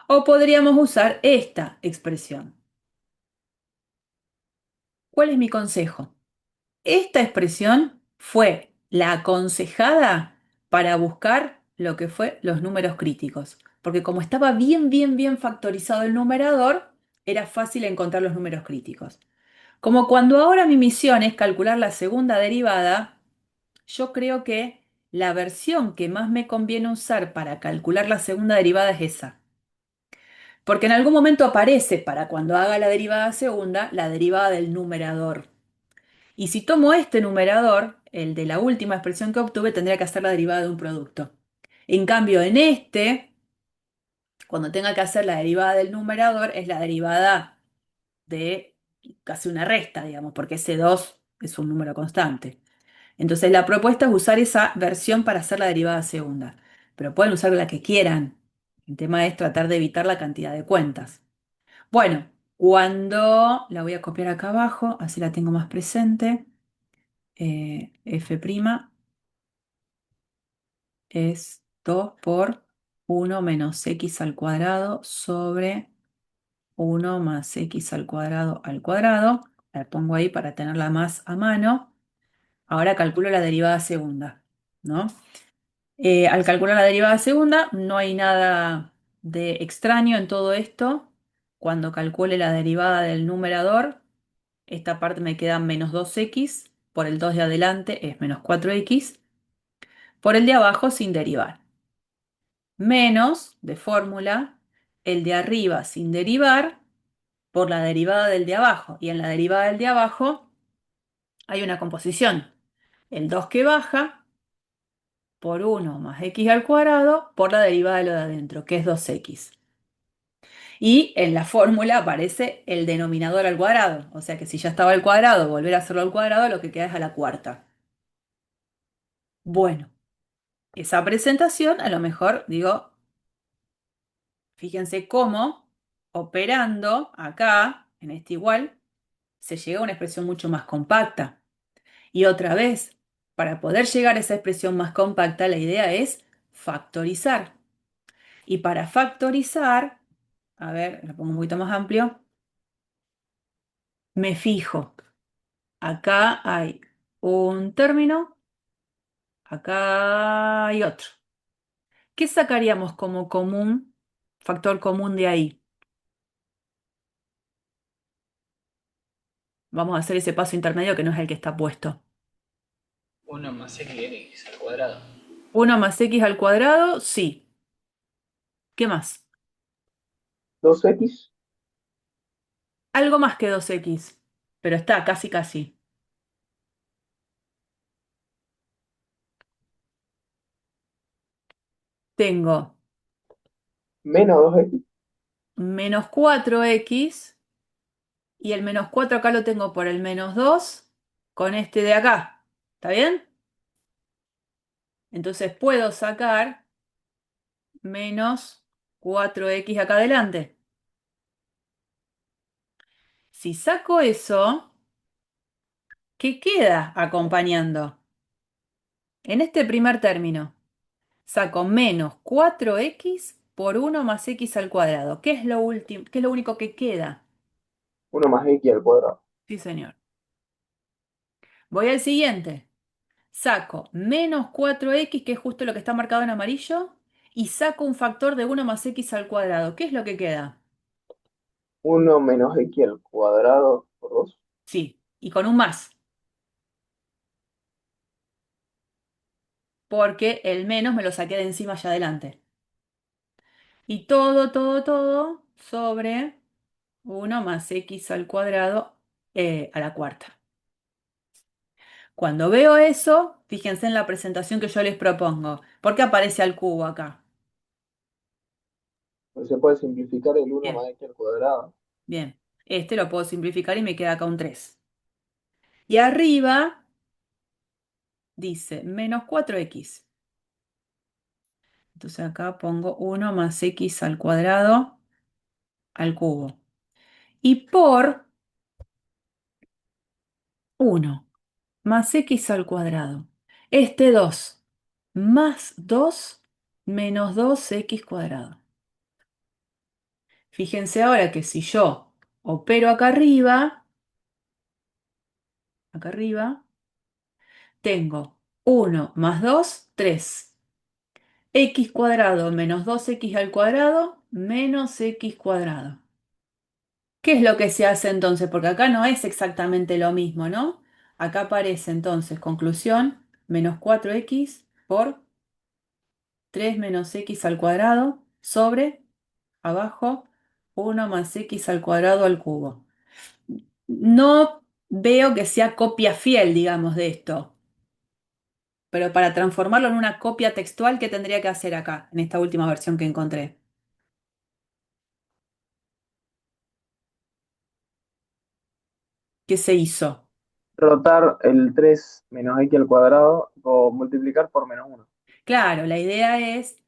o podríamos usar esta expresión. ¿Cuál es mi consejo? Esta expresión fue la aconsejada para buscar lo que fue los números críticos, porque como estaba bien factorizado el numerador, era fácil encontrar los números críticos. Como cuando ahora mi misión es calcular la segunda derivada, yo creo que la versión que más me conviene usar para calcular la segunda derivada es esa. Porque en algún momento aparece para cuando haga la derivada segunda, la derivada del numerador. Y si tomo este numerador, el de la última expresión que obtuve, tendría que hacer la derivada de un producto. En cambio, en este, cuando tenga que hacer la derivada del numerador, es la derivada de casi una resta, digamos, porque ese 2 es un número constante. Entonces la propuesta es usar esa versión para hacer la derivada segunda, pero pueden usar la que quieran. El tema es tratar de evitar la cantidad de cuentas. Bueno, cuando la voy a copiar acá abajo, así la tengo más presente, f' es 2 por 1 menos x al cuadrado sobre 1 más x al cuadrado al cuadrado. La pongo ahí para tenerla más a mano. Ahora calculo la derivada segunda, ¿no? Al calcular la derivada segunda, no hay nada de extraño en todo esto. Cuando calcule la derivada del numerador, esta parte me queda menos 2x, por el 2 de adelante es menos 4x, por el de abajo sin derivar. Menos, de fórmula, el de arriba sin derivar, por la derivada del de abajo. Y en la derivada del de abajo hay una composición. El 2 que baja por 1 más x al cuadrado por la derivada de lo de adentro, que es 2x. Y en la fórmula aparece el denominador al cuadrado. O sea que si ya estaba al cuadrado, volver a hacerlo al cuadrado, lo que queda es a la cuarta. Bueno, esa presentación a lo mejor digo, fíjense cómo operando acá, en este igual, se llega a una expresión mucho más compacta. Y otra vez, para poder llegar a esa expresión más compacta, la idea es factorizar. Y para factorizar, a ver, lo pongo un poquito más amplio, me fijo. Acá hay un término, acá hay otro. ¿Qué sacaríamos como común, factor común de ahí? Vamos a hacer ese paso intermedio que no es el que está puesto. 1 más x al cuadrado. 1 más x al cuadrado, sí. ¿Qué más? 2x Algo más que 2x, pero está casi casi. Tengo menos 2x, -4x y el -4 acá lo tengo por el -2 con este de acá. ¿Está bien? Entonces puedo sacar -4x acá adelante. Si saco eso, ¿qué queda acompañando? En este primer término, saco -4x por 1 más x al cuadrado. ¿Qué es lo último, qué es lo único que queda? 1 más x al cuadrado. Sí, señor. Voy al siguiente. Saco -4x, que es justo lo que está marcado en amarillo, y saco un factor de 1 más x al cuadrado. ¿Qué es lo que queda? 1 menos x al cuadrado por 2. Sí, y con un más, porque el menos me lo saqué de encima allá adelante. Y todo sobre 1 más x al cuadrado a la cuarta. Cuando veo eso, fíjense en la presentación que yo les propongo. ¿Por qué aparece al cubo acá? Pues se puede simplificar el 1 Bien, más x al cuadrado. bien. Este lo puedo simplificar y me queda acá un 3. Y arriba dice -4x. Entonces acá pongo 1 más x al cuadrado al cubo. Y por 1 más x al cuadrado. Este 2 más 2 menos 2x². Fíjense ahora que si yo opero acá arriba, tengo 1 más 2 3. X² menos 2x² menos x². ¿Qué es lo que se hace entonces? Porque acá no es exactamente lo mismo, ¿no? Acá aparece entonces, conclusión, -4x por 3 menos x² sobre, abajo, 1 más x² al cubo. No veo que sea copia fiel, digamos, de esto, pero para transformarlo en una copia textual, ¿qué tendría que hacer acá, en esta última versión que encontré? ¿Qué se hizo? Rotar el 3 menos x al cuadrado o multiplicar por -1. Claro, la idea es,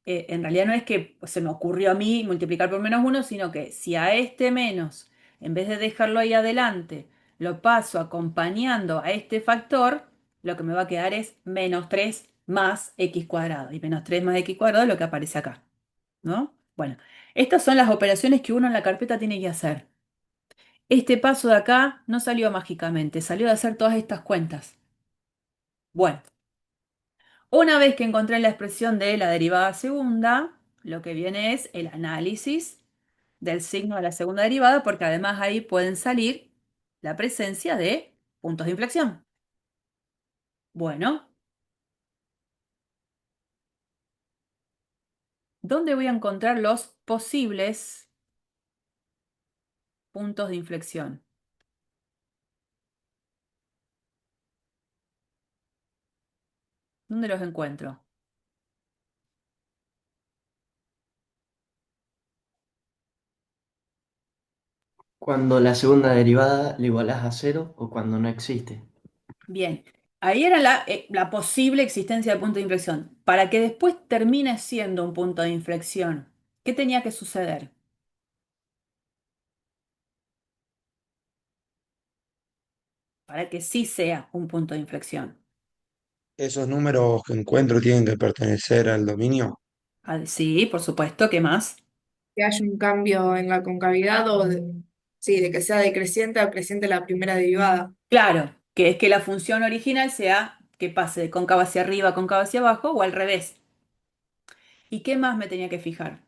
en realidad no es que se me ocurrió a mí multiplicar por -1, sino que si a este menos, en vez de dejarlo ahí adelante, lo paso acompañando a este factor, lo que me va a quedar es -3 más x². Y -3 más x² es lo que aparece acá, ¿no? Bueno, estas son las operaciones que uno en la carpeta tiene que hacer. Este paso de acá no salió mágicamente, salió de hacer todas estas cuentas. Bueno. Una vez que encontré la expresión de la derivada segunda, lo que viene es el análisis del signo de la segunda derivada, porque además ahí pueden salir la presencia de puntos de inflexión. Bueno, ¿dónde voy a encontrar los posibles puntos de inflexión? ¿Dónde los encuentro? Cuando la segunda derivada la igualas a cero o cuando no existe. Bien, Ahí era la posible existencia de punto de inflexión. Para que después termine siendo un punto de inflexión, ¿qué tenía que suceder? Para que sí sea un punto de inflexión. Esos números que encuentro tienen que pertenecer al dominio. Sí, por supuesto, ¿qué más? Que haya un cambio en la concavidad sí, de que sea decreciente o creciente la primera derivada. Claro, que es que la función original sea que pase de cóncava hacia arriba, cóncava hacia abajo o al revés. ¿Y qué más me tenía que fijar?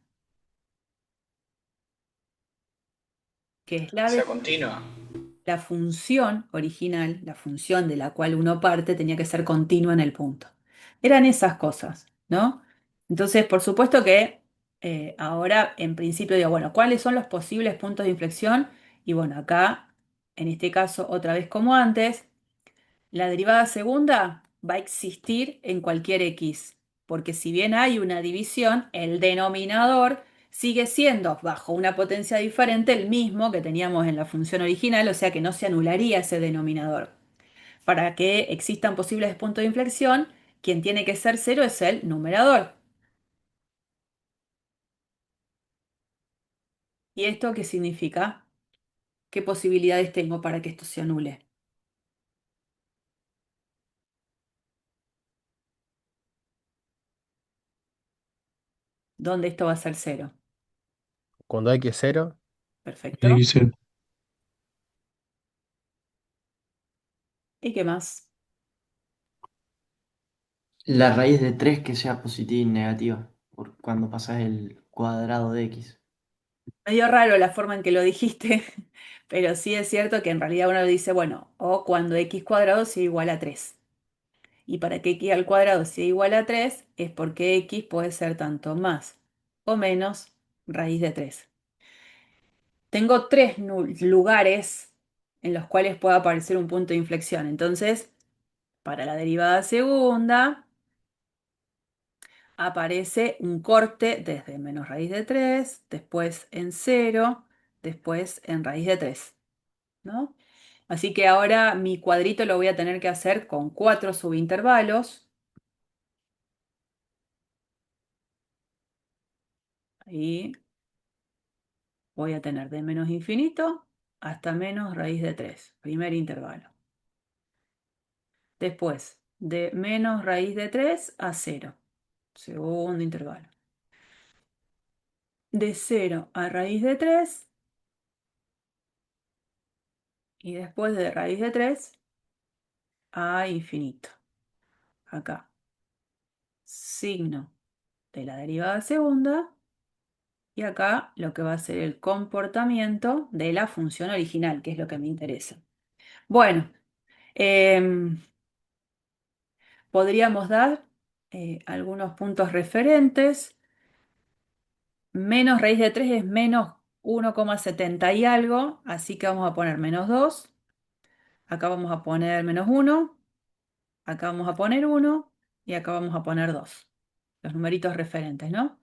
Que es Que sea continua. la función original, la función de la cual uno parte, tenía que ser continua en el punto. Eran esas cosas, ¿no? Entonces, por supuesto que ahora, en principio, digo, bueno, ¿cuáles son los posibles puntos de inflexión? Y bueno, acá, en este caso, otra vez como antes, la derivada segunda va a existir en cualquier x, porque si bien hay una división, el denominador sigue siendo bajo una potencia diferente el mismo que teníamos en la función original, o sea que no se anularía ese denominador. Para que existan posibles puntos de inflexión, quien tiene que ser cero es el numerador. ¿Y esto qué significa? ¿Qué posibilidades tengo para que esto se anule? ¿Dónde esto va a ser cero? Cuando hay que cero, Perfecto. Dice, ¿Y qué más? La raíz de 3 que sea positiva y negativa, por cuando pasas el cuadrado de x. Medio raro la forma en que lo dijiste, pero sí es cierto que en realidad uno dice, bueno, o cuando x cuadrado sea igual a 3. Y para que x al cuadrado sea igual a 3 es porque x puede ser tanto más o menos raíz de 3. Tengo tres lugares en los cuales puede aparecer un punto de inflexión. Entonces, para la derivada segunda, aparece un corte desde menos raíz de 3, después en cero, después en raíz de 3. ¿No? Así que ahora mi cuadrito lo voy a tener que hacer con 4 subintervalos. Ahí voy a tener de menos infinito hasta menos raíz de 3, primer intervalo. Después, de menos raíz de 3 a cero, segundo intervalo. De cero a raíz de 3 y después de raíz de 3 a infinito. Acá, signo de la derivada segunda. Y acá lo que va a ser el comportamiento de la función original, que es lo que me interesa. Bueno, em, podríamos dar algunos puntos referentes. Menos raíz de 3 es menos 1,70 y algo, así que vamos a poner menos 2. Acá vamos a poner menos 1. Acá vamos a poner 1 y acá vamos a poner 2. Los numeritos referentes, ¿no?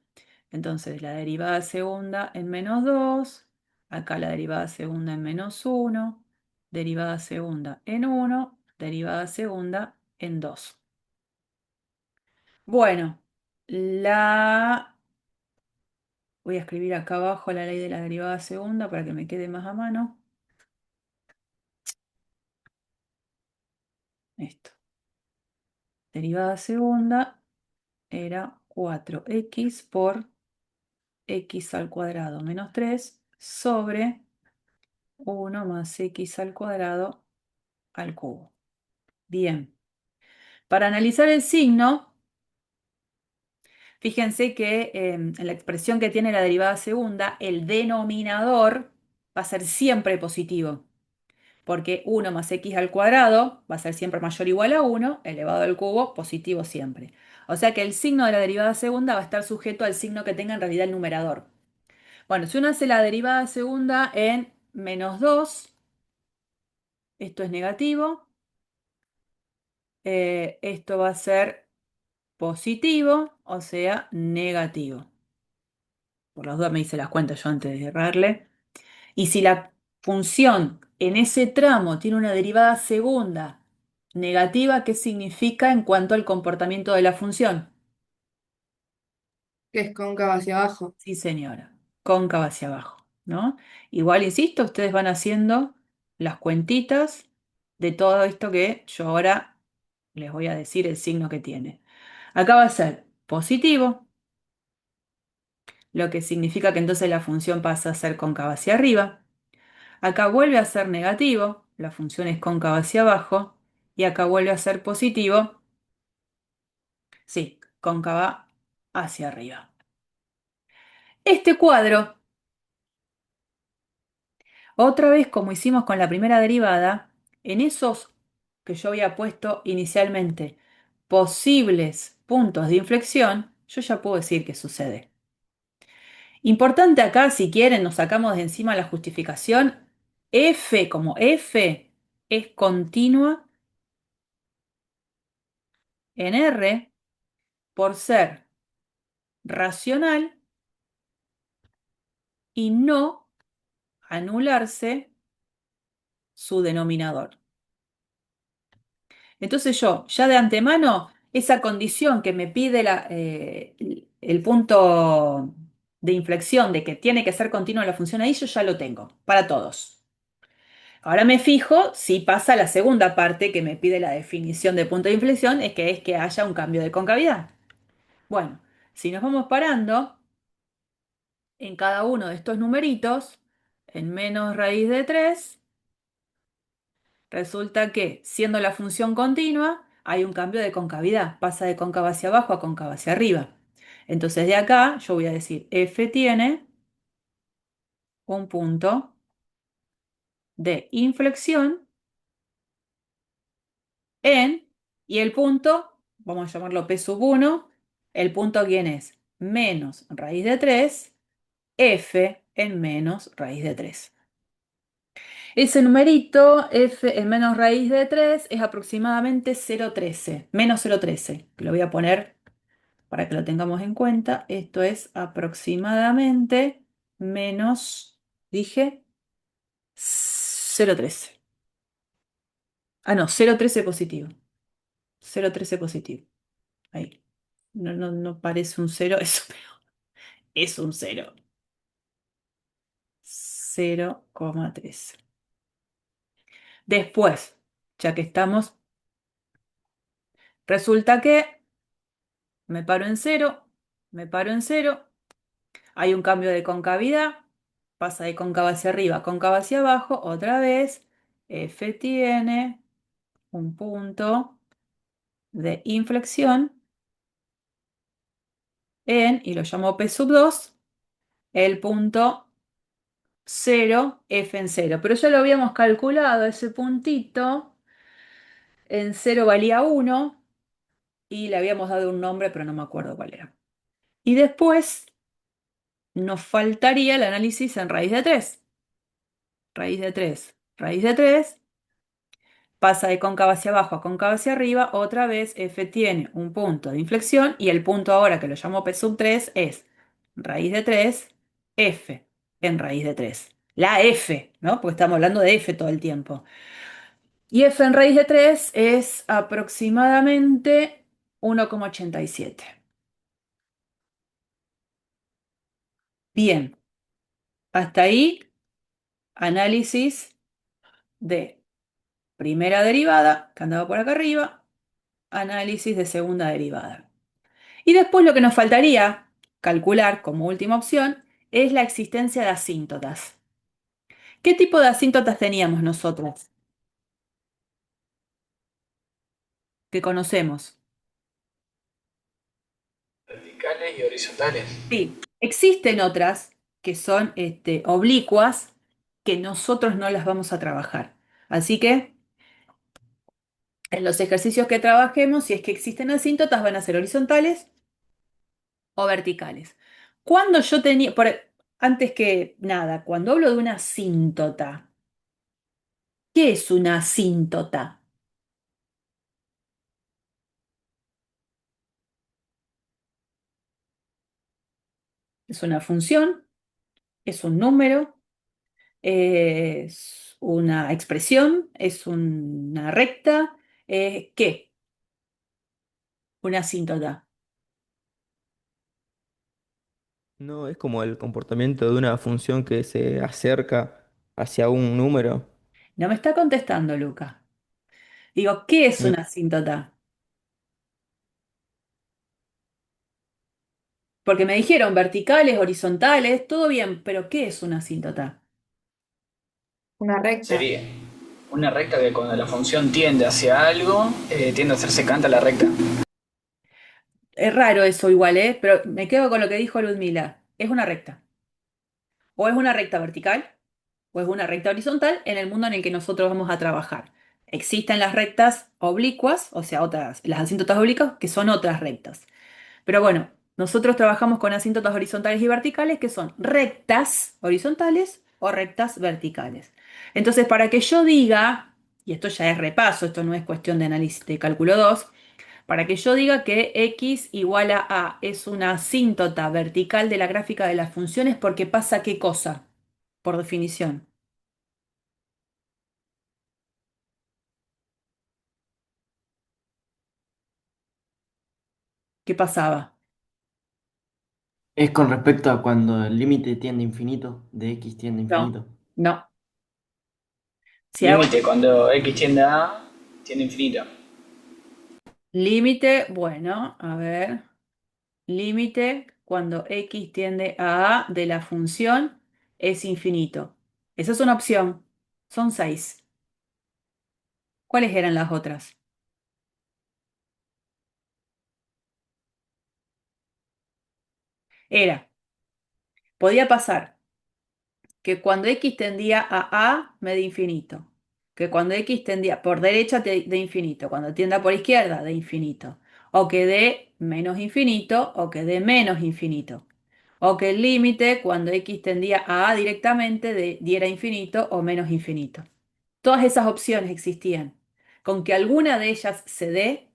Entonces la derivada segunda en menos 2, acá la derivada segunda en menos 1, derivada segunda en 1, derivada segunda en 2. Bueno, voy a escribir acá abajo la ley de la derivada segunda para que me quede más a mano. Esto. Derivada segunda era 4x por x al cuadrado menos 3 sobre 1 más x al cuadrado al cubo. Bien. Para analizar el signo, fíjense que en la expresión que tiene la derivada segunda, el denominador va a ser siempre positivo, porque 1 más x al cuadrado va a ser siempre mayor o igual a 1, elevado al cubo, positivo siempre. O sea que el signo de la derivada segunda va a estar sujeto al signo que tenga en realidad el numerador. Bueno, si uno hace la derivada segunda en menos 2, esto es negativo, esto va a ser positivo, o sea, negativo. Por las dudas me hice las cuentas yo antes de errarle. Y si la función en ese tramo tiene una derivada segunda Negativa, ¿qué significa en cuanto al comportamiento de la función? Que es cóncava hacia abajo. Sí, señora, cóncava hacia abajo, ¿no? Igual, insisto, ustedes van haciendo las cuentitas de todo esto que yo ahora les voy a decir el signo que tiene. Acá va a ser positivo, lo que significa que entonces la función pasa a ser cóncava hacia arriba. Acá vuelve a ser negativo, la función es cóncava hacia abajo. Y acá vuelve a ser positivo, sí, cóncava hacia arriba. Este cuadro, otra vez como hicimos con la primera derivada, en esos que yo había puesto inicialmente posibles puntos de inflexión, yo ya puedo decir qué sucede. Importante acá, si quieren, nos sacamos de encima la justificación. F como F es continua en R por ser racional y no anularse su denominador. Entonces yo, ya de antemano, esa condición que me pide el punto de inflexión de que tiene que ser continua la función ahí, yo ya lo tengo, para todos. Ahora me fijo si pasa la segunda parte que me pide la definición de punto de inflexión, es que haya un cambio de concavidad. Bueno, si nos vamos parando en cada uno de estos numeritos, en menos raíz de 3, resulta que, siendo la función continua, hay un cambio de concavidad. Pasa de cóncava hacia abajo a cóncava hacia arriba. Entonces de acá yo voy a decir f tiene un punto de inflexión en, y el punto, vamos a llamarlo p sub 1, el punto ¿quién es? Menos raíz de 3, f en menos raíz de 3. Ese numerito, f en menos raíz de 3, es aproximadamente 0,13, menos 0,13. Lo voy a poner para que lo tengamos en cuenta. Esto es aproximadamente menos, dije, 0,13. Ah, no, 0,13 positivo. 0,13 positivo. Ahí. No, no, no parece un cero, es un cero. 0,13. Después, ya que estamos, resulta que me paro en cero, me paro en cero, hay un cambio de concavidad, pasa de cóncava hacia arriba, cóncava hacia abajo, otra vez, F tiene un punto de inflexión en, y lo llamo P sub 2, el punto 0, F en 0. Pero ya lo habíamos calculado, ese puntito, en 0 valía 1 y le habíamos dado un nombre, pero no me acuerdo cuál era. Y después nos faltaría el análisis en raíz de 3. Raíz de 3, raíz de 3, pasa de cóncava hacia abajo a cóncava hacia arriba, otra vez f tiene un punto de inflexión y el punto ahora que lo llamo p sub 3 es raíz de 3, f en raíz de 3. La f, ¿no? Porque estamos hablando de f todo el tiempo. Y f en raíz de 3 es aproximadamente 1,87. Bien, hasta ahí análisis de primera derivada, que andaba por acá arriba, análisis de segunda derivada. Y después lo que nos faltaría calcular como última opción es la existencia de asíntotas. ¿Qué tipo de asíntotas teníamos nosotros que conocemos? Verticales y horizontales. Sí, existen otras que son oblicuas que nosotros no las vamos a trabajar. Así que en los ejercicios que trabajemos, si es que existen asíntotas, van a ser horizontales o verticales. Cuando yo tenía, antes que nada, cuando hablo de una asíntota, ¿qué es una asíntota? Es una función, es un número, es una expresión, es una recta, ¿Qué? Una asíntota. No, es como el comportamiento de una función que se acerca hacia un número. No me está contestando, Luca. Digo, ¿qué es Me- una asíntota? Porque me dijeron verticales, horizontales, todo bien, pero ¿qué es una asíntota? Una recta. Sería una recta que cuando la función tiende hacia algo, tiende a ser secante a la recta. Es raro eso igual, ¿eh? Pero me quedo con lo que dijo Ludmila. Es una recta. O es una recta vertical o es una recta horizontal en el mundo en el que nosotros vamos a trabajar. Existen las rectas oblicuas, o sea, las asíntotas oblicuas, que son otras rectas. Pero bueno, nosotros trabajamos con asíntotas horizontales y verticales, que son rectas horizontales o rectas verticales. Entonces, para que yo diga, y esto ya es repaso, esto no es cuestión de análisis de cálculo 2, para que yo diga que x igual a es una asíntota vertical de la gráfica de las funciones, porque pasa qué cosa, por definición. ¿Qué pasaba? Es con respecto a cuando el límite tiende a infinito, de x tiende a No, infinito. no. Si hago Límite cuando x tiende a A, tiende a infinito. límite, bueno, a ver. Límite cuando x tiende a A de la función es infinito. Esa es una opción. Son seis. ¿Cuáles eran las otras? Era, podía pasar que cuando x tendía a A me dé infinito. Que cuando x tendía por derecha de infinito. Cuando tienda por izquierda de infinito. O que dé menos infinito o que dé menos infinito. O que el límite cuando x tendía a A directamente diera infinito o menos infinito. Todas esas opciones existían. Con que alguna de ellas se dé,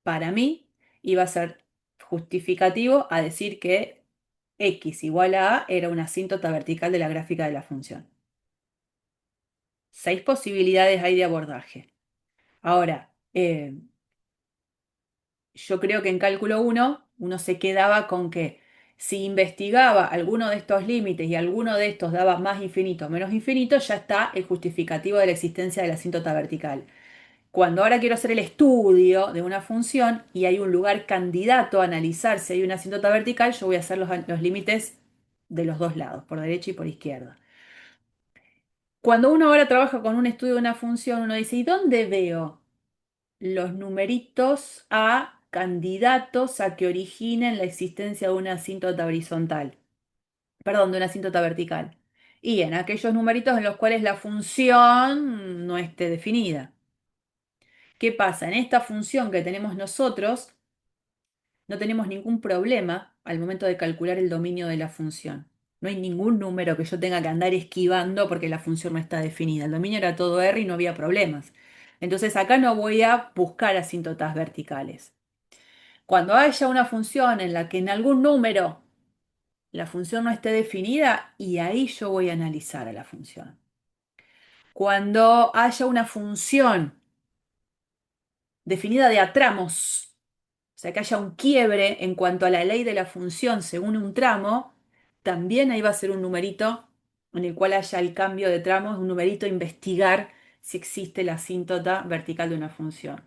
para mí, iba a ser justificativo a decir que x igual a era una asíntota vertical de la gráfica de la función. Seis posibilidades hay de abordaje. Ahora, yo creo que en cálculo uno se quedaba con que si investigaba alguno de estos límites y alguno de estos daba más infinito o menos infinito, ya está el justificativo de la existencia de la asíntota vertical. Cuando ahora quiero hacer el estudio de una función y hay un lugar candidato a analizar si hay una asíntota vertical, yo voy a hacer los límites de los dos lados, por derecha y por izquierda. Cuando uno ahora trabaja con un estudio de una función, uno dice, ¿y dónde veo los numeritos a candidatos a que originen la existencia de una asíntota horizontal? Perdón, de una asíntota vertical. Y en aquellos numeritos en los cuales la función no esté definida. ¿Qué pasa? En esta función que tenemos nosotros, no tenemos ningún problema al momento de calcular el dominio de la función. No hay ningún número que yo tenga que andar esquivando porque la función no está definida. El dominio era todo R y no había problemas. Entonces acá no voy a buscar asíntotas verticales. Cuando haya una función en la que en algún número la función no esté definida, y ahí yo voy a analizar a la función. Cuando haya una función definida de a tramos, o sea, que haya un quiebre en cuanto a la ley de la función según un tramo, también ahí va a ser un numerito en el cual haya el cambio de tramos, un numerito a investigar si existe la asíntota vertical de una función.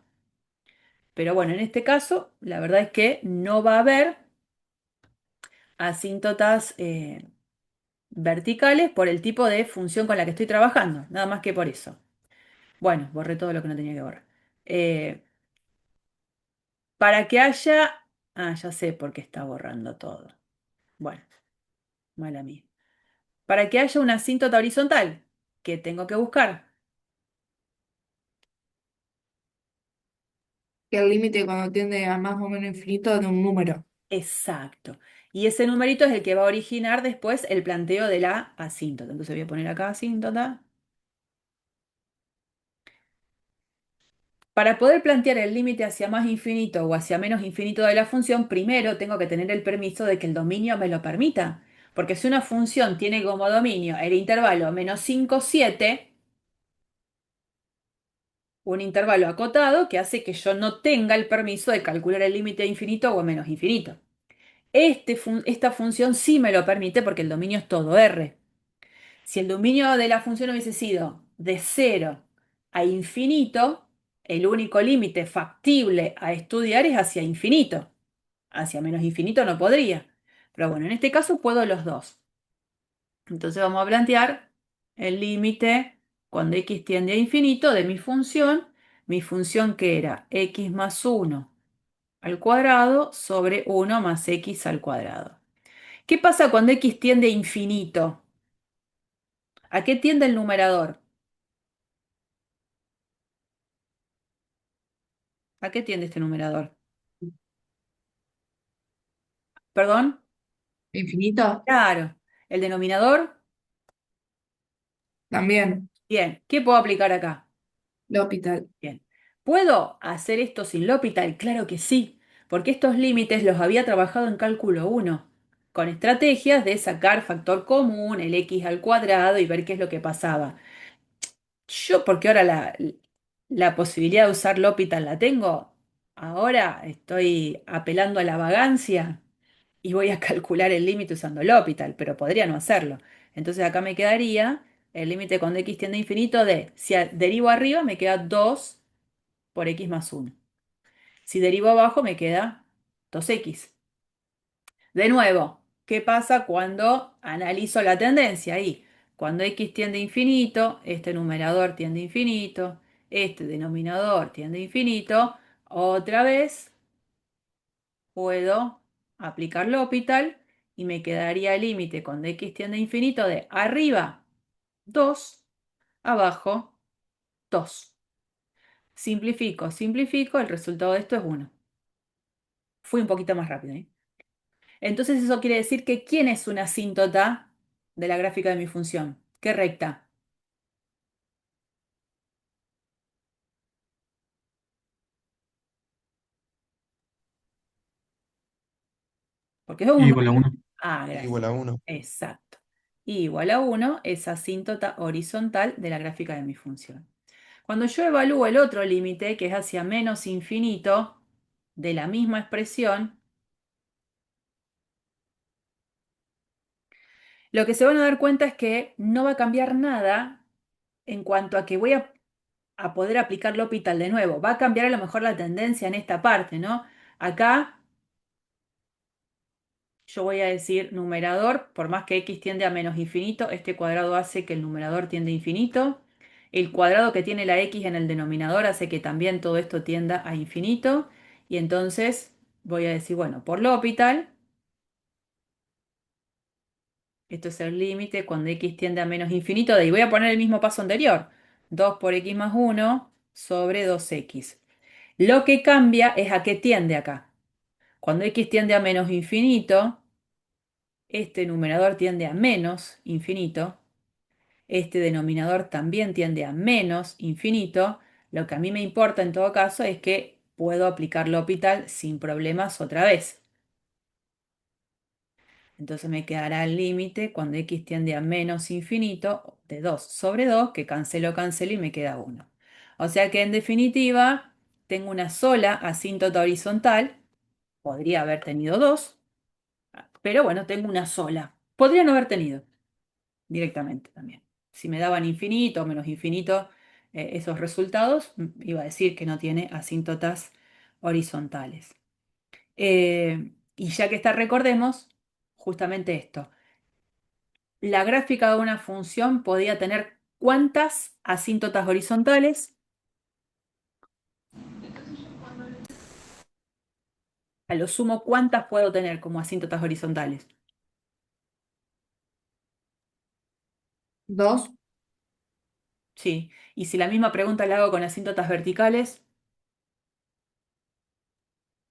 Pero bueno, en este caso, la verdad es que no va a haber asíntotas verticales por el tipo de función con la que estoy trabajando, nada más que por eso. Bueno, borré todo lo que no tenía que borrar. Eh, para que haya... Ah, ya sé por qué está borrando todo. Bueno, mala mía. Para que haya una asíntota horizontal, ¿qué tengo que buscar? Que el límite cuando tiende a más o menos infinito de un número. Exacto. Y ese numerito es el que va a originar después el planteo de la asíntota. Entonces voy a poner acá asíntota. Para poder plantear el límite hacia más infinito o hacia menos infinito de la función, primero tengo que tener el permiso de que el dominio me lo permita. Porque si una función tiene como dominio el intervalo -5, 7, un intervalo acotado que hace que yo no tenga el permiso de calcular el límite a infinito o a menos infinito. Esta función sí me lo permite porque el dominio es todo R. Si el dominio de la función hubiese sido de cero a infinito, el único límite factible a estudiar es hacia infinito. Hacia menos infinito no podría. Pero bueno, en este caso puedo los dos. Entonces vamos a plantear el límite cuando x tiende a infinito de mi función que era x más 1 al cuadrado sobre 1 más x al cuadrado. ¿Qué pasa cuando x tiende a infinito? ¿A qué tiende el numerador? ¿A qué tiende este numerador? ¿Perdón? ¿Infinito? Claro. ¿El denominador? También. Bien. ¿Qué puedo aplicar acá? L'Hopital. Bien. ¿Puedo hacer esto sin L'Hopital? Claro que sí, porque estos límites los había trabajado en cálculo 1, con estrategias de sacar factor común, el x al cuadrado y ver qué es lo que pasaba. Yo, porque ahora la posibilidad de usar L'Hopital la tengo, ahora estoy apelando a la vagancia y voy a calcular el límite usando L'Hopital, pero podría no hacerlo. Entonces acá me quedaría el límite cuando x tiende a infinito de, si derivo arriba me queda 2 por x más 1. Si derivo abajo me queda 2x. De nuevo, ¿qué pasa cuando analizo la tendencia ahí? Cuando x tiende a infinito, este numerador tiende a infinito, este denominador tiende a infinito, otra vez puedo aplicar L'Hopital y me quedaría el límite cuando x tiende a infinito de arriba 2, abajo 2. Simplifico, simplifico, el resultado de esto es 1. Fui un poquito más rápido, ¿eh? Entonces eso quiere decir que ¿quién es una asíntota de la gráfica de mi función? ¿Qué recta? Porque es un Y igual a número. uno. Ah, Y gracias. igual a 1. Exacto. Y igual a 1 es asíntota horizontal de la gráfica de mi función. Cuando yo evalúo el otro límite, que es hacia menos infinito, de la misma expresión, lo que se van a dar cuenta es que no va a cambiar nada en cuanto a que voy a poder aplicar L'Hopital de nuevo. Va a cambiar a lo mejor la tendencia en esta parte, ¿no? Acá yo voy a decir numerador, por más que x tiende a menos infinito, este cuadrado hace que el numerador tiende a infinito. El cuadrado que tiene la x en el denominador hace que también todo esto tienda a infinito. Y entonces voy a decir, bueno, por L'Hopital, esto es el límite cuando x tiende a menos infinito de, y voy a poner el mismo paso anterior, 2 por x más 1 sobre 2x. Lo que cambia es a qué tiende acá. Cuando x tiende a menos infinito, este numerador tiende a menos infinito, este denominador también tiende a menos infinito. Lo que a mí me importa en todo caso es que puedo aplicar L'Hopital sin problemas otra vez. Entonces me quedará el límite cuando x tiende a menos infinito de 2 sobre 2, que cancelo, cancelo y me queda 1. O sea que en definitiva tengo una sola asíntota horizontal, podría haber tenido dos, pero bueno, tengo una sola. Podría no haber tenido directamente también. Si me daban infinito o menos infinito esos resultados, iba a decir que no tiene asíntotas horizontales. Y ya que está, recordemos justamente esto. La gráfica de una función podía tener ¿cuántas asíntotas horizontales? A lo sumo, ¿cuántas puedo tener como asíntotas horizontales? Dos. Sí. Y si la misma pregunta la hago con asíntotas verticales,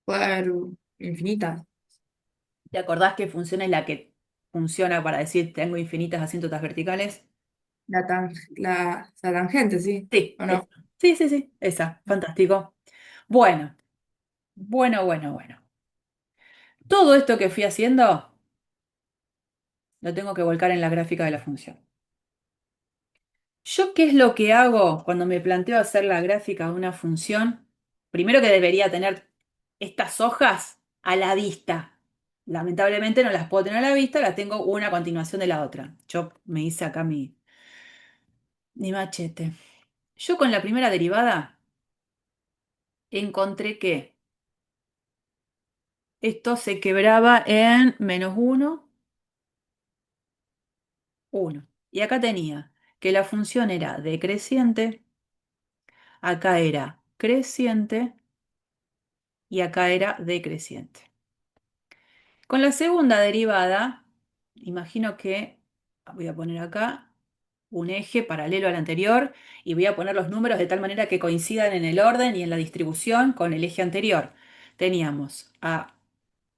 Puede haber infinitas. ¿te acordás qué función es la que funciona para decir tengo infinitas asíntotas verticales? La tangente, sí. Sí, ¿O esa. no? Sí, sí, sí, esa. Fantástico. Bueno, bueno, bueno, bueno. Todo esto que fui haciendo lo tengo que volcar en la gráfica de la función. ¿Yo qué es lo que hago cuando me planteo hacer la gráfica de una función? Primero que debería tener estas hojas a la vista. Lamentablemente no las puedo tener a la vista, las tengo una a continuación de la otra. Yo me hice acá mi machete. Yo con la primera derivada encontré que esto se quebraba en -1, 1. Y acá tenía que la función era decreciente, acá era creciente y acá era decreciente. Con la segunda derivada, imagino que voy a poner acá un eje paralelo al anterior y voy a poner los números de tal manera que coincidan en el orden y en la distribución con el eje anterior. Teníamos a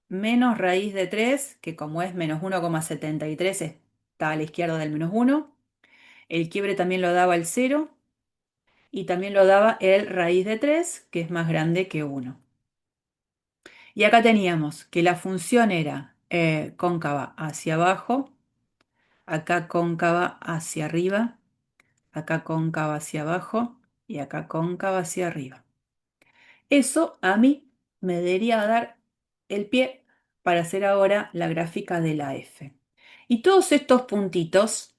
menos raíz de 3, que como es -1,73 está a la izquierda del -1. El quiebre también lo daba el 0 y también lo daba el raíz de 3, que es más grande que 1. Y acá teníamos que la función era cóncava hacia abajo, acá cóncava hacia arriba, acá cóncava hacia abajo y acá cóncava hacia arriba. Eso a mí me debería dar el pie para hacer ahora la gráfica de la F. Y todos estos puntitos,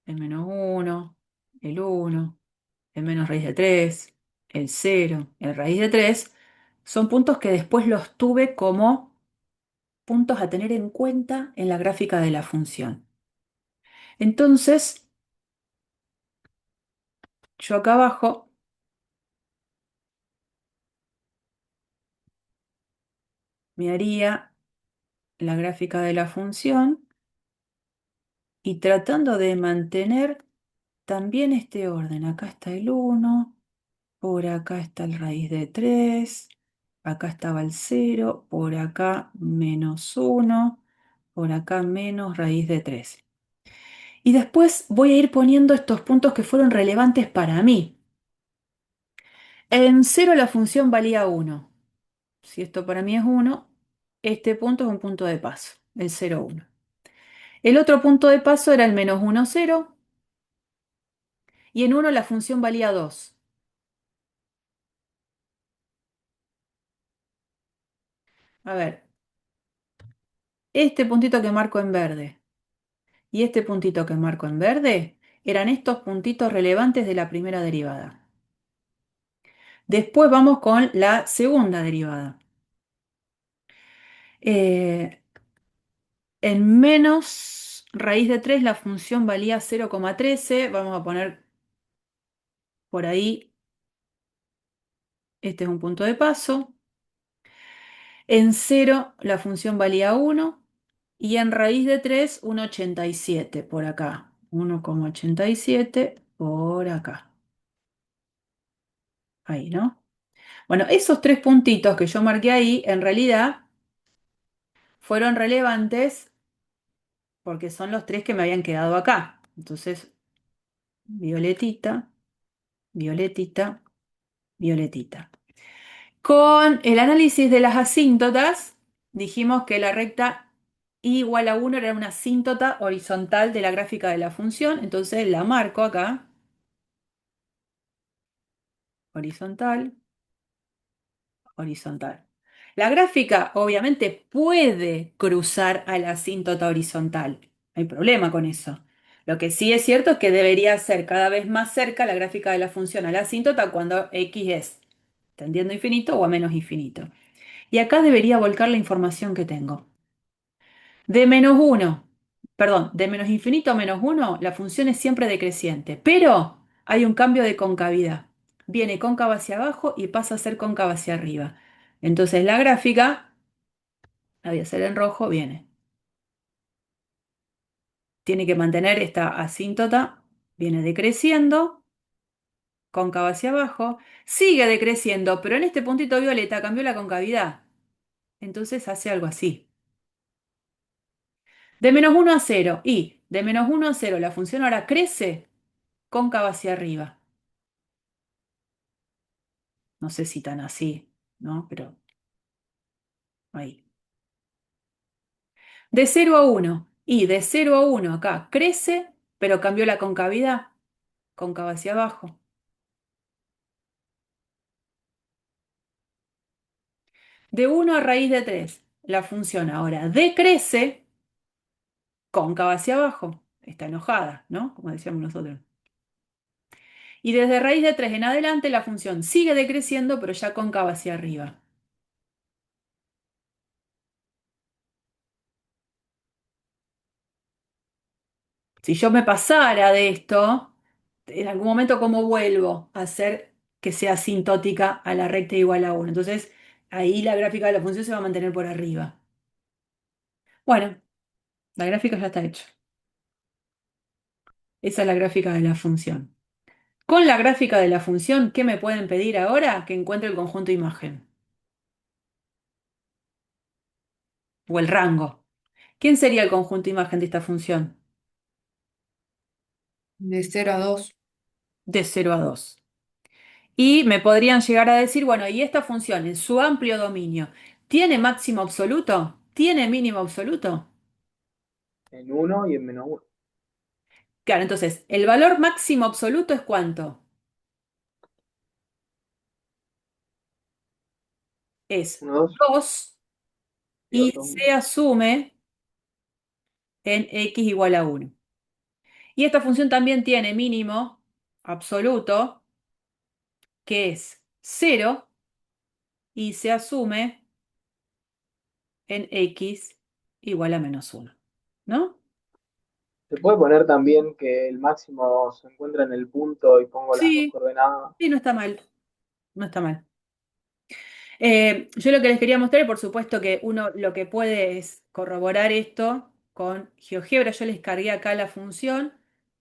el -1, el 1, el menos raíz de 3, el 0, el raíz de 3, son puntos que después los tuve como puntos a tener en cuenta en la gráfica de la función. Entonces, yo acá abajo me haría la gráfica de la función y tratando de mantener también este orden. Acá está el 1, por acá está el raíz de 3, acá estaba el 0, por acá -1, por acá menos raíz de 3. Y después voy a ir poniendo estos puntos que fueron relevantes para mí. En 0 la función valía 1. Si esto para mí es 1, este punto es un punto de paso, el 0, 1. El otro punto de paso era el -1, 0, y en 1 la función valía 2. A ver, este puntito que marco en verde y este puntito que marco en verde eran estos puntitos relevantes de la primera derivada. Después vamos con la segunda derivada. Eh, en menos raíz de 3 la función valía 0,13. Vamos a poner por ahí, este es un punto de paso. En 0 la función valía 1 y en raíz de 3 1,87 por acá. 1,87 por acá. Ahí, ¿no? Bueno, esos tres puntitos que yo marqué ahí, en realidad fueron relevantes porque son los tres que me habían quedado acá. Entonces, violetita, violetita, violetita. Con el análisis de las asíntotas, dijimos que la recta y igual a 1 era una asíntota horizontal de la gráfica de la función. Entonces la marco acá, horizontal, horizontal. La gráfica obviamente puede cruzar a la asíntota horizontal. No hay problema con eso. Lo que sí es cierto es que debería ser cada vez más cerca la gráfica de la función a la asíntota cuando x es tendiendo a infinito o a menos infinito. Y acá debería volcar la información que tengo. De -1, perdón, de menos infinito a -1, la función es siempre decreciente, pero hay un cambio de concavidad. Viene cóncava hacia abajo y pasa a ser cóncava hacia arriba. Entonces la gráfica, la voy a hacer en rojo, tiene que mantener esta asíntota, viene decreciendo, cóncava hacia abajo, sigue decreciendo, pero en este puntito violeta cambió la concavidad. Entonces hace algo así. De -1 a 0 y de -1 a 0 la función ahora crece cóncava hacia arriba. No sé si tan así, ¿no? Pero ahí. De 0 a 1. Y de 0 a 1 acá crece, pero cambió la concavidad. Cóncava hacia abajo. De 1 a raíz de 3. La función ahora decrece, cóncava hacia abajo. Está enojada, ¿no? Como decíamos nosotros. Y desde raíz de 3 en adelante la función sigue decreciendo, pero ya cóncava hacia arriba. Si yo me pasara de esto, en algún momento, ¿cómo vuelvo a hacer que sea asintótica a la recta igual a 1? Entonces, ahí la gráfica de la función se va a mantener por arriba. Bueno, la gráfica ya está hecha. Esa es la gráfica de la función. Con la gráfica de la función, ¿qué me pueden pedir ahora? Que encuentre el conjunto imagen o el rango. ¿Quién sería el conjunto imagen de esta función? De 0 a 2. De 0 a 2. Y me podrían llegar a decir, bueno, ¿y esta función en su amplio dominio tiene máximo absoluto? ¿Tiene mínimo absoluto? En uno y en -1. Claro, entonces, ¿el valor máximo absoluto es cuánto? Es 1, 2 2 y y otro 1. se asume en x igual a 1. Y esta función también tiene mínimo absoluto, que es 0, y se asume en x igual a -1. ¿No? Se puede poner también que el máximo se encuentra en el punto y pongo las dos Sí, coordenadas. sí, no está mal. No está mal. Yo lo que les quería mostrar, por supuesto que uno lo que puede es corroborar esto con GeoGebra. Yo les cargué acá la función,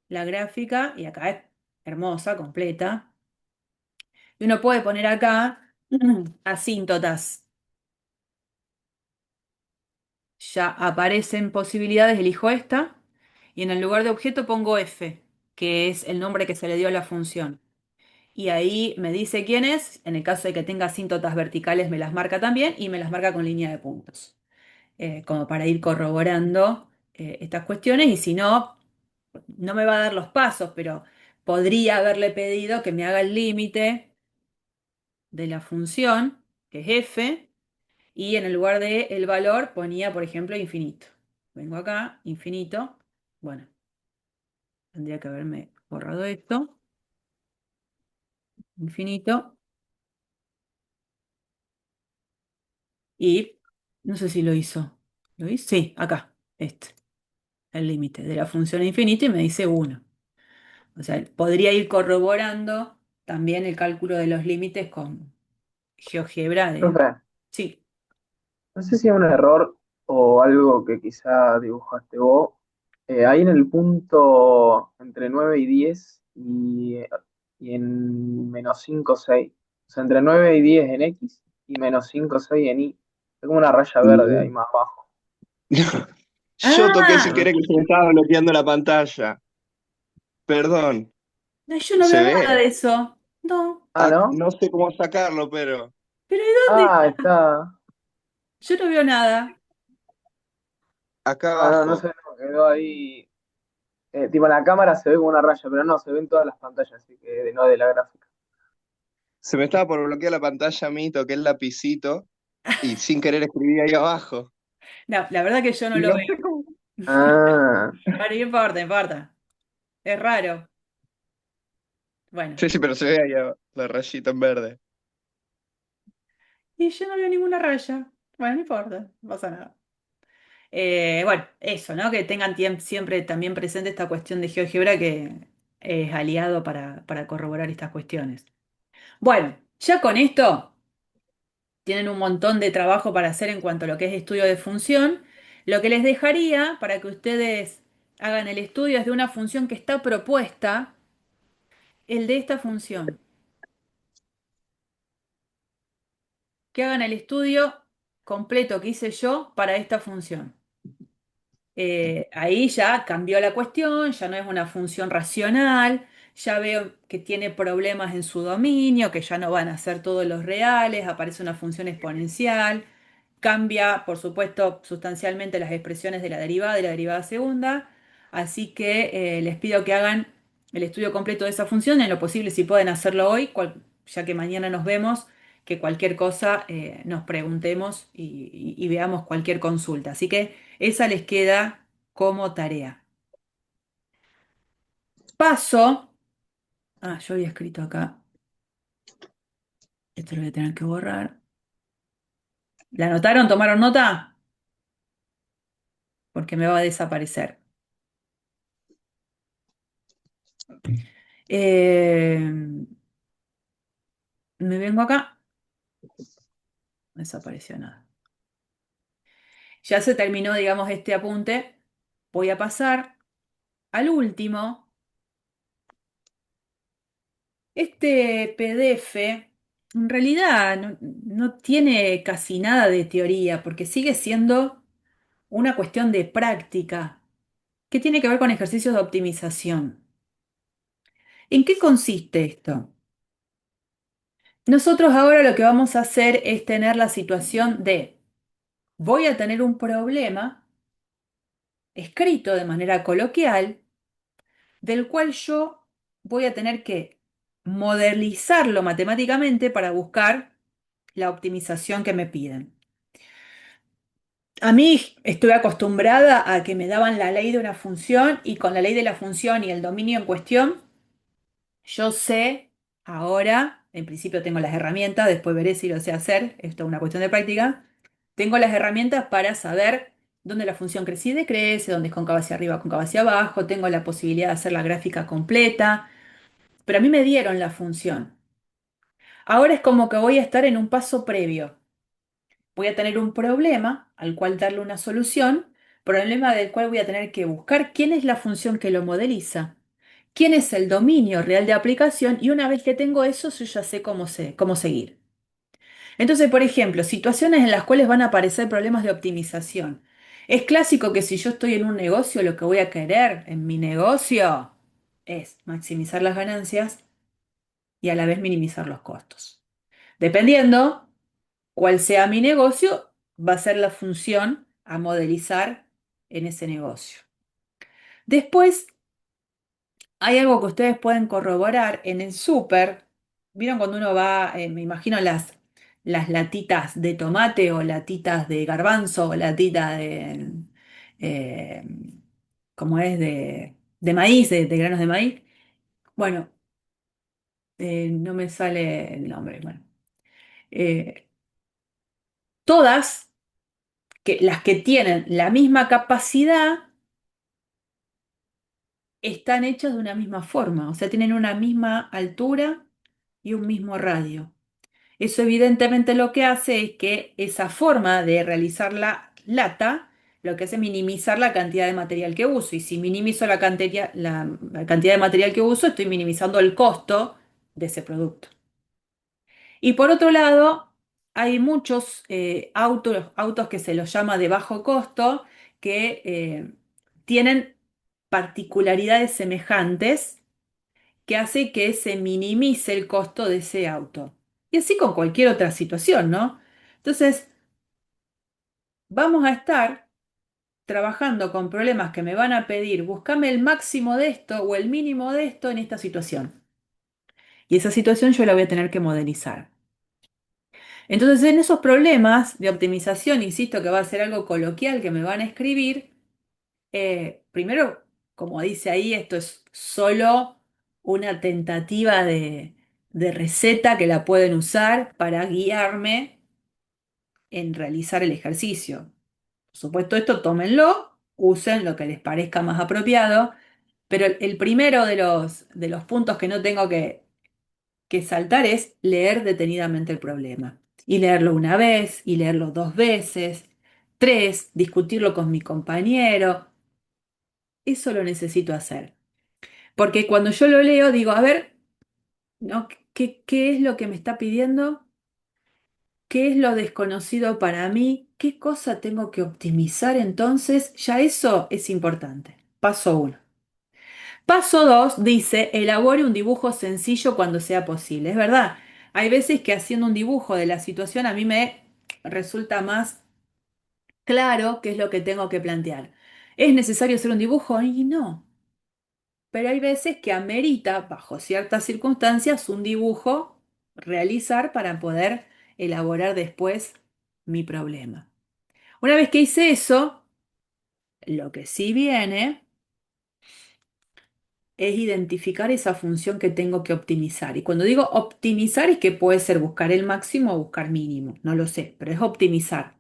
la gráfica, y acá es hermosa, completa. Y uno puede poner acá asíntotas. Ya aparecen posibilidades, elijo esta, y en el lugar de objeto pongo f, que es el nombre que se le dio a la función. Y ahí me dice quién es. En el caso de que tenga asíntotas verticales, me las marca también y me las marca con línea de puntos. Como para ir corroborando estas cuestiones, y si no, no me va a dar los pasos, pero podría haberle pedido que me haga el límite de la función, que es f, y en el lugar de el valor ponía, por ejemplo, infinito. Vengo acá, infinito. Bueno, tendría que haberme borrado esto. Infinito. Y no sé si lo hizo. ¿Lo hizo? Sí, acá, este, el límite de la función a infinito y me dice 1. O sea, podría ir corroborando también el cálculo de los límites con GeoGebra de... Profe, Sí. no sé si es un error o algo que quizá dibujaste vos. Ahí en el punto entre 9 y 10 y en -5 6. O sea, entre 9 y 10 en X y -5 6 en Y. Es como una raya verde ahí Sí. más abajo. Yo toqué sin Ah, querer que se me estaba bloqueando la pantalla. Perdón. no, yo no ¿Se veo nada ve? de eso. No. Ah, ¿no? No sé cómo sacarlo, pero ¿Pero de dónde Ah, está? está. Yo no veo nada. acá Ah, no, no abajo. sé, no, quedó ahí. Tipo, en la cámara se ve como una raya, pero no, se ven todas las pantallas, así que no de la gráfica. Se me estaba por bloquear la pantalla a mí, toqué el lapicito y sin querer escribí ahí abajo. No, la verdad que yo no Y lo no veo. sé cómo. Ah, Bueno, no importa, no importa. Es raro. Bueno. Sí, sí, pero se ve ahí la rayita en verde. Y yo no veo ninguna raya. Bueno, no importa, no pasa nada. Bueno, eso, ¿no? Que tengan siempre también presente esta cuestión de GeoGebra, que es aliado para corroborar estas cuestiones. Bueno, ya con esto tienen un montón de trabajo para hacer en cuanto a lo que es estudio de función. Lo que les dejaría para que ustedes hagan el estudio es de una función que está propuesta, el de esta función. Que hagan el estudio completo que hice yo para esta función. Ahí ya cambió la cuestión, ya no es una función racional, ya veo que tiene problemas en su dominio, que ya no van a ser todos los reales, aparece una función exponencial, Cambia, por supuesto, sustancialmente las expresiones de la derivada y la derivada segunda, así que les pido que hagan el estudio completo de esa función, en lo posible si pueden hacerlo hoy, ya que mañana nos vemos, que cualquier cosa nos preguntemos y veamos cualquier consulta. Así que esa les queda como tarea. Paso, yo había escrito acá, esto lo voy a tener que borrar. ¿La anotaron? ¿Tomaron nota? Porque me va a desaparecer. Eh, Me vengo acá, no desapareció nada. Ya se terminó, digamos, este apunte. Voy a pasar al último. Este PDF en realidad no tiene casi nada de teoría, porque sigue siendo una cuestión de práctica, que tiene que ver con ejercicios de optimización. ¿En qué consiste esto? Nosotros ahora lo que vamos a hacer es tener la situación de, voy a tener un problema escrito de manera coloquial, del cual yo voy a tener que modelizarlo matemáticamente para buscar la optimización que me piden. A mí estuve acostumbrada a que me daban la ley de una función y con la ley de la función y el dominio en cuestión, yo sé ahora, en principio tengo las herramientas, después veré si lo sé hacer, esto es una cuestión de práctica, tengo las herramientas para saber dónde la función crece y decrece, dónde es cóncava hacia arriba, cóncava hacia abajo, tengo la posibilidad de hacer la gráfica completa, pero a mí me dieron la función. Ahora es como que voy a estar en un paso previo. Voy a tener un problema al cual darle una solución, problema del cual voy a tener que buscar quién es la función que lo modeliza, quién es el dominio real de aplicación y una vez que tengo eso, yo ya sé cómo seguir. Entonces, por ejemplo, situaciones en las cuales van a aparecer problemas de optimización. Es clásico que si yo estoy en un negocio, lo que voy a querer en mi negocio es maximizar las ganancias y a la vez minimizar los costos. Dependiendo cuál sea mi negocio, va a ser la función a modelizar en ese negocio. Después, hay algo que ustedes pueden corroborar en el súper. ¿Vieron cuando uno va, me imagino las latitas de tomate o latitas de garbanzo o latitas de, eh, ¿cómo es? De maíz, de granos de maíz. Bueno, no me sale el nombre. Bueno, eh, todas las que tienen la misma capacidad están hechas de una misma forma, o sea, tienen una misma altura y un mismo radio. Eso evidentemente lo que hace es que esa forma de realizar la lata, lo que hace es minimizar la cantidad de material que uso. Y si minimizo la cantidad de material que uso, estoy minimizando el costo de ese producto. Y por otro lado, hay muchos autos que se los llama de bajo costo que tienen particularidades semejantes que hace que se minimice el costo de ese auto. Y así con cualquier otra situación, ¿no? Entonces, vamos a estar trabajando con problemas que me van a pedir, búscame el máximo de esto o el mínimo de esto en esta situación. Y esa situación yo la voy a tener que modelizar. Entonces, en esos problemas de optimización, insisto que va a ser algo coloquial que me van a escribir, primero, como dice ahí, esto es solo una tentativa de receta que la pueden usar para guiarme en realizar el ejercicio. Por supuesto, esto tómenlo, usen lo que les parezca más apropiado, pero el primero de los puntos que no tengo que saltar es leer detenidamente el problema. Y leerlo una vez, y leerlo dos veces, tres, discutirlo con mi compañero. Eso lo necesito hacer. Porque cuando yo lo leo, digo, a ver, ¿no? ¿Qué es lo que me está pidiendo? ¿Qué es lo desconocido para mí? ¿Qué cosa tengo que optimizar entonces? Ya eso es importante. Paso uno. Paso 2 dice, elabore un dibujo sencillo cuando sea posible. Es verdad, hay veces que haciendo un dibujo de la situación a mí me resulta más claro qué es lo que tengo que plantear. ¿Es necesario hacer un dibujo? Y no. Pero hay veces que amerita, bajo ciertas circunstancias, un dibujo realizar para poder elaborar después mi problema. Una vez que hice eso, lo que sí viene es identificar esa función que tengo que optimizar. Y cuando digo optimizar es que puede ser buscar el máximo o buscar mínimo, no lo sé, pero es optimizar.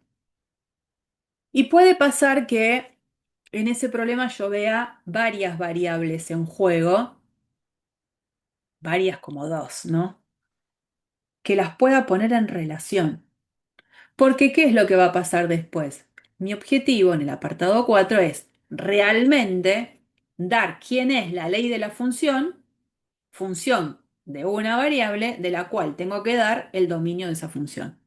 Y puede pasar que en ese problema yo vea varias variables en juego, varias como dos, ¿no? Que las pueda poner en relación. Porque ¿qué es lo que va a pasar después? Mi objetivo en el apartado 4 es realmente dar quién es la ley de la función de una variable de la cual tengo que dar el dominio de esa función.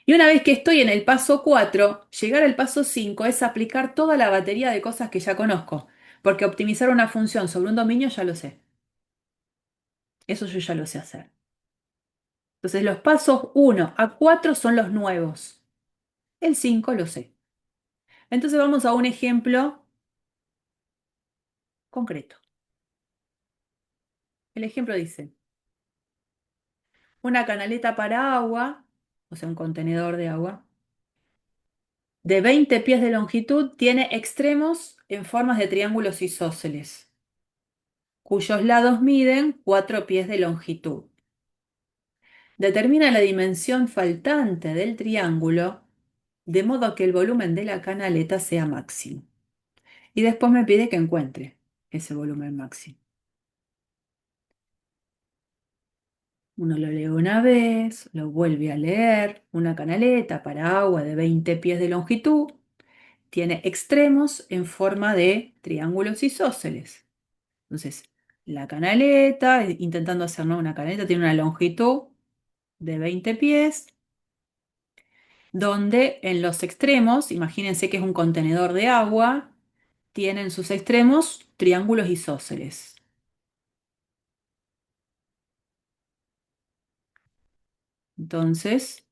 Y una vez que estoy en el paso 4, llegar al paso 5 es aplicar toda la batería de cosas que ya conozco, porque optimizar una función sobre un dominio ya lo sé. Eso yo ya lo sé hacer. Entonces los pasos 1 a 4 son los nuevos. El 5 lo sé. Entonces vamos a un ejemplo concreto. El ejemplo dice, una canaleta para agua, o sea, un contenedor de agua, de 20 pies de longitud tiene extremos en formas de triángulos isósceles, cuyos lados miden 4 pies de longitud. Determina la dimensión faltante del triángulo, de modo que el volumen de la canaleta sea máximo. Y después me pide que encuentre ese volumen máximo. Uno lo lee una vez, lo vuelve a leer. Una canaleta para agua de 20 pies de longitud tiene extremos en forma de triángulos isósceles. Entonces, la canaleta, intentando hacer, ¿no? Una canaleta tiene una longitud de 20 pies, donde en los extremos, imagínense que es un contenedor de agua, tienen sus extremos triángulos isósceles. Entonces,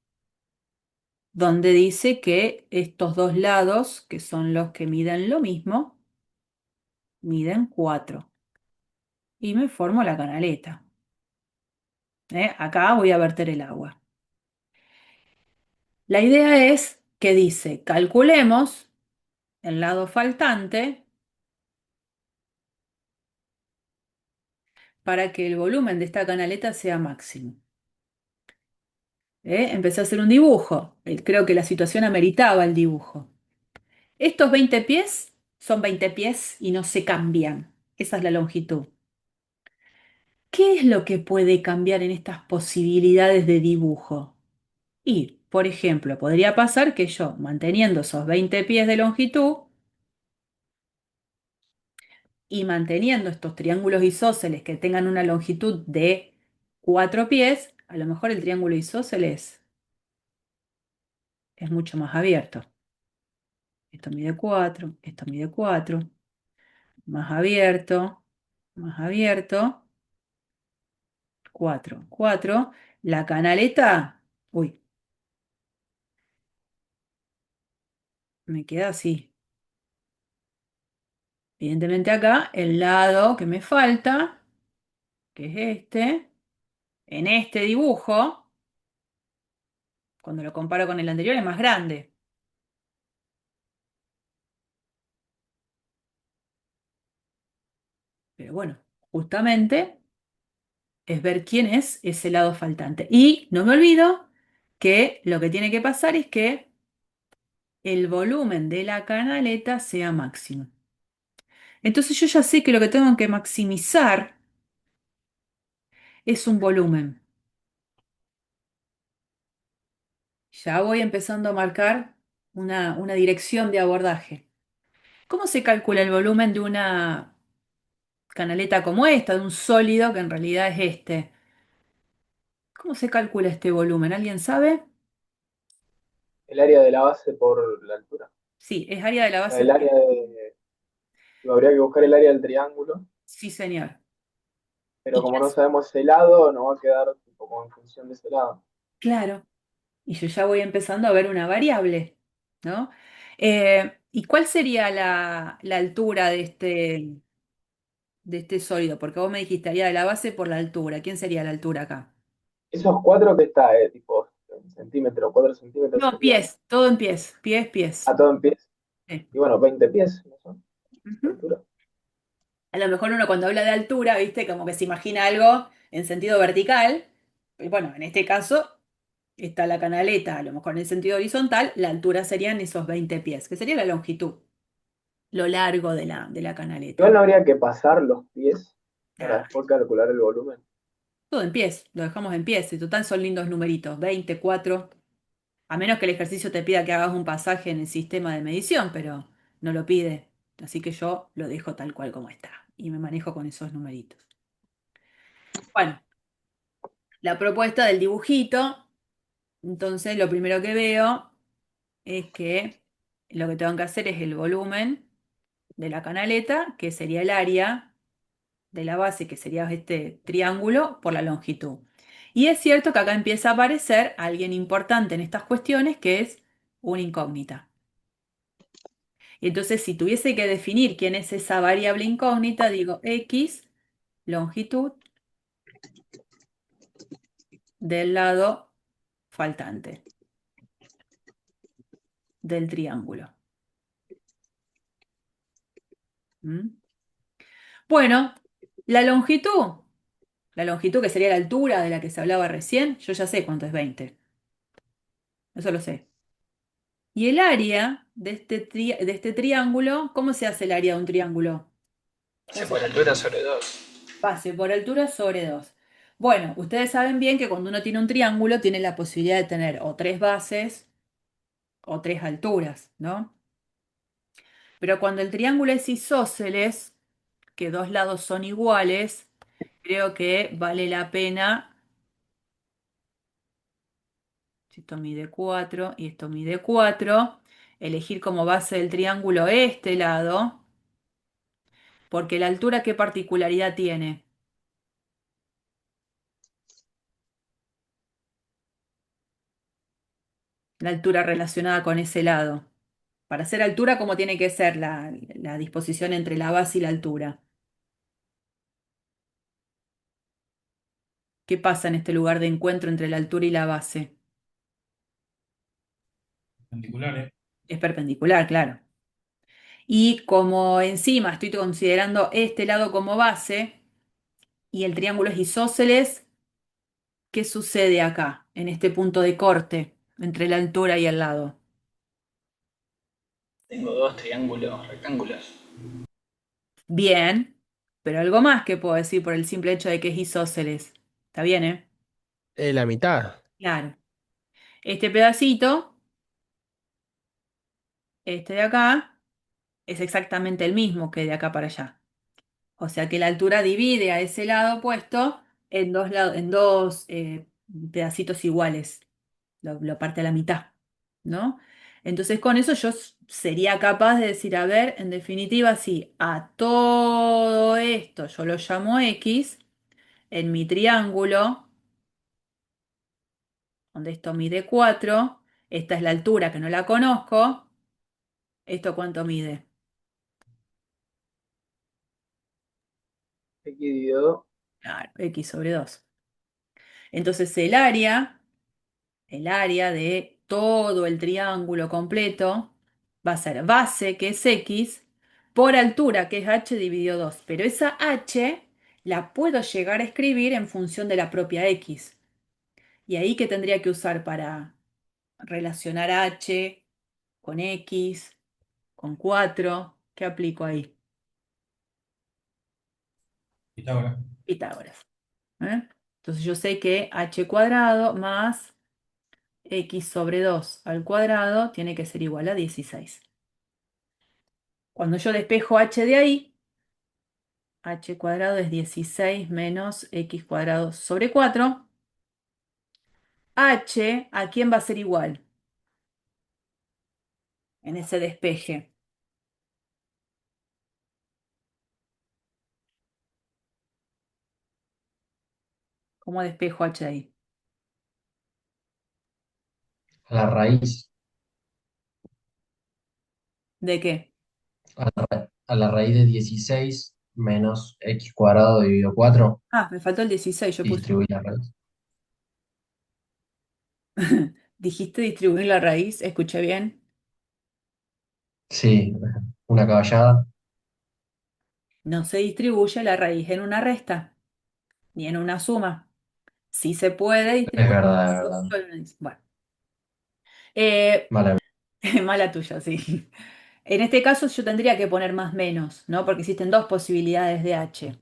donde dice que estos dos lados, que son los que miden lo mismo, miden 4. Y me formo la canaleta. Acá voy a verter el agua. La idea es que dice, calculemos el lado faltante para que el volumen de esta canaleta sea máximo. Empecé a hacer un dibujo. Creo que la situación ameritaba el dibujo. Estos 20 pies son 20 pies y no se cambian. Esa es la longitud. ¿Qué es lo que puede cambiar en estas posibilidades de dibujo? Y, por ejemplo, podría pasar que yo, manteniendo esos 20 pies de longitud y manteniendo estos triángulos isósceles que tengan una longitud de 4 pies, a lo mejor el triángulo isósceles es mucho más abierto. Esto mide 4, esto mide 4, más abierto, 4, 4. La canaleta, uy, me queda así. Evidentemente acá el lado que me falta, que es este, en este dibujo, cuando lo comparo con el anterior, es más grande. Pero bueno, justamente es ver quién es ese lado faltante. Y no me olvido que lo que tiene que pasar es que el volumen de la canaleta sea máximo. Entonces yo ya sé que lo que tengo que maximizar es un volumen. Ya voy empezando a marcar una dirección de abordaje. ¿Cómo se calcula el volumen de una canaleta como esta, de un sólido que en realidad es este? ¿Cómo se calcula este volumen? ¿Alguien sabe? El área de la base por la altura. Sí, es área de la O sea, base. el área de... Habría que buscar el área del triángulo, Sí, señor. pero ¿Y qué como no hace? sabemos ese lado, nos va a quedar tipo, como en función de ese lado. Claro. Y yo ya voy empezando a ver una variable. ¿no? ¿Y cuál sería la altura de este sólido? Porque vos me dijiste, haría de la base por la altura. ¿Quién sería la altura acá? Esos cuatro que está, tipo, en centímetros, 4 centímetros No, serían pies, todo en pies, pies, pies. a todo en pies. Sí. Y bueno, 20 pies, ¿no son? De Ujú. altura. A lo mejor uno cuando habla de altura, viste, como que se imagina algo en sentido vertical. Y bueno, en este caso está la canaleta, a lo mejor en sentido horizontal, la altura serían esos 20 pies, que sería la longitud, lo largo de la Igual canaleta. no habría que pasar los pies para Ah, después calcular el volumen. todo en pies, lo dejamos en pies. Y total son lindos numeritos, 24. A menos que el ejercicio te pida que hagas un pasaje en el sistema de medición, pero no lo pide. Así que yo lo dejo tal cual como está y me manejo con esos numeritos. Bueno, la propuesta del dibujito, entonces lo primero que veo es que lo que tengo que hacer es el volumen de la canaleta, que sería el área de la base, que sería este triángulo, por la longitud. Y es cierto que acá empieza a aparecer alguien importante en estas cuestiones, que es una incógnita. Y entonces, si tuviese que definir quién es esa variable incógnita, digo x, longitud del lado faltante del triángulo. ¿Mm? Bueno, la longitud. La longitud, que sería la altura de la que se hablaba recién, yo ya sé cuánto es 20. Eso lo sé. Y el área de este triángulo, ¿cómo se hace el área de un triángulo? ¿Cómo Se se por llama? altura sobre 2. Base por altura sobre 2. Bueno, ustedes saben bien que cuando uno tiene un triángulo tiene la posibilidad de tener o tres bases o tres alturas, ¿no? Pero cuando el triángulo es isósceles, que dos lados son iguales, creo que vale la pena, si esto mide 4 y esto mide 4, elegir como base del triángulo este lado, porque la altura, ¿qué particularidad tiene? La altura relacionada con ese lado. Para hacer altura, ¿cómo tiene que ser la disposición entre la base y la altura? ¿Qué pasa en este lugar de encuentro entre la altura y la base? Particulares. Es perpendicular, claro. Y como encima estoy considerando este lado como base y el triángulo es isósceles, ¿qué sucede acá, en este punto de corte entre la altura y el lado? Tengo dos triángulos rectángulos. Bien, pero algo más que puedo decir por el simple hecho de que es isósceles. ¿Está bien, eh? La mitad. Claro. Este pedacito, este de acá, es exactamente el mismo que de acá para allá. O sea que la altura divide a ese lado opuesto en dos pedacitos iguales. Lo parte a la mitad, ¿no? Entonces con eso yo sería capaz de decir, a ver, en definitiva, si a todo esto yo lo llamo X, en mi triángulo, donde esto mide 4, esta es la altura que no la conozco, ¿esto cuánto mide? X dividido Claro, X sobre 2. Entonces el área de todo el triángulo completo va a ser base, que es X, por altura, que es H dividido 2. Pero esa H la puedo llegar a escribir en función de la propia X. ¿Y ahí qué tendría que usar para relacionar H con X, con 4? ¿Qué aplico ahí? Pitágoras. Pitágoras. ¿Eh? Entonces yo sé que H cuadrado más X sobre 2 al cuadrado tiene que ser igual a 16. Cuando yo despejo h de ahí, h cuadrado es 16 menos x cuadrado sobre 4. H, ¿a quién va a ser igual en ese despeje? ¿Cómo despejo h de ahí? A la raíz. ¿De qué? A la raíz de 16 menos x cuadrado dividido 4 Ah, me faltó el 16, yo y puse. distribuir la raíz. ¿Dijiste distribuir la raíz? ¿Escuché bien? Sí, una caballada. No se distribuye la raíz en una resta, ni en una suma. Sí se puede Es distribuir verdad, es solo verdad. en una. Bueno, eh, Mala mala tuya, sí. En este caso yo tendría que poner más menos, ¿no? Porque existen dos posibilidades de H.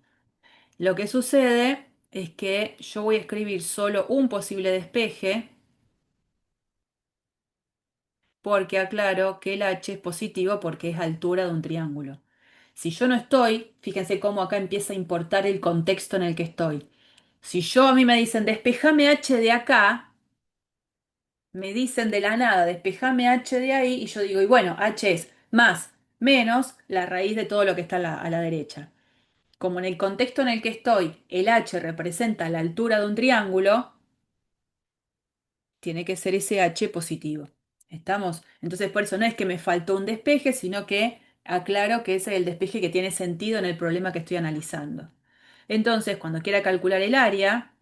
Lo que sucede es que yo voy a escribir solo un posible despeje porque aclaro que el H es positivo porque es altura de un triángulo. Si yo no estoy, fíjense cómo acá empieza a importar el contexto en el que estoy. Si yo a mí me dicen despejame H de acá, me dicen de la nada despejame H de ahí y yo digo, y bueno, H es más menos la raíz de todo lo que está a la derecha. Como en el contexto en el que estoy, el H representa la altura de un triángulo, tiene que ser ese H positivo. ¿Estamos? Entonces, por eso no es que me faltó un despeje, sino que aclaro que ese es el despeje que tiene sentido en el problema que estoy analizando. Entonces, cuando quiera calcular el área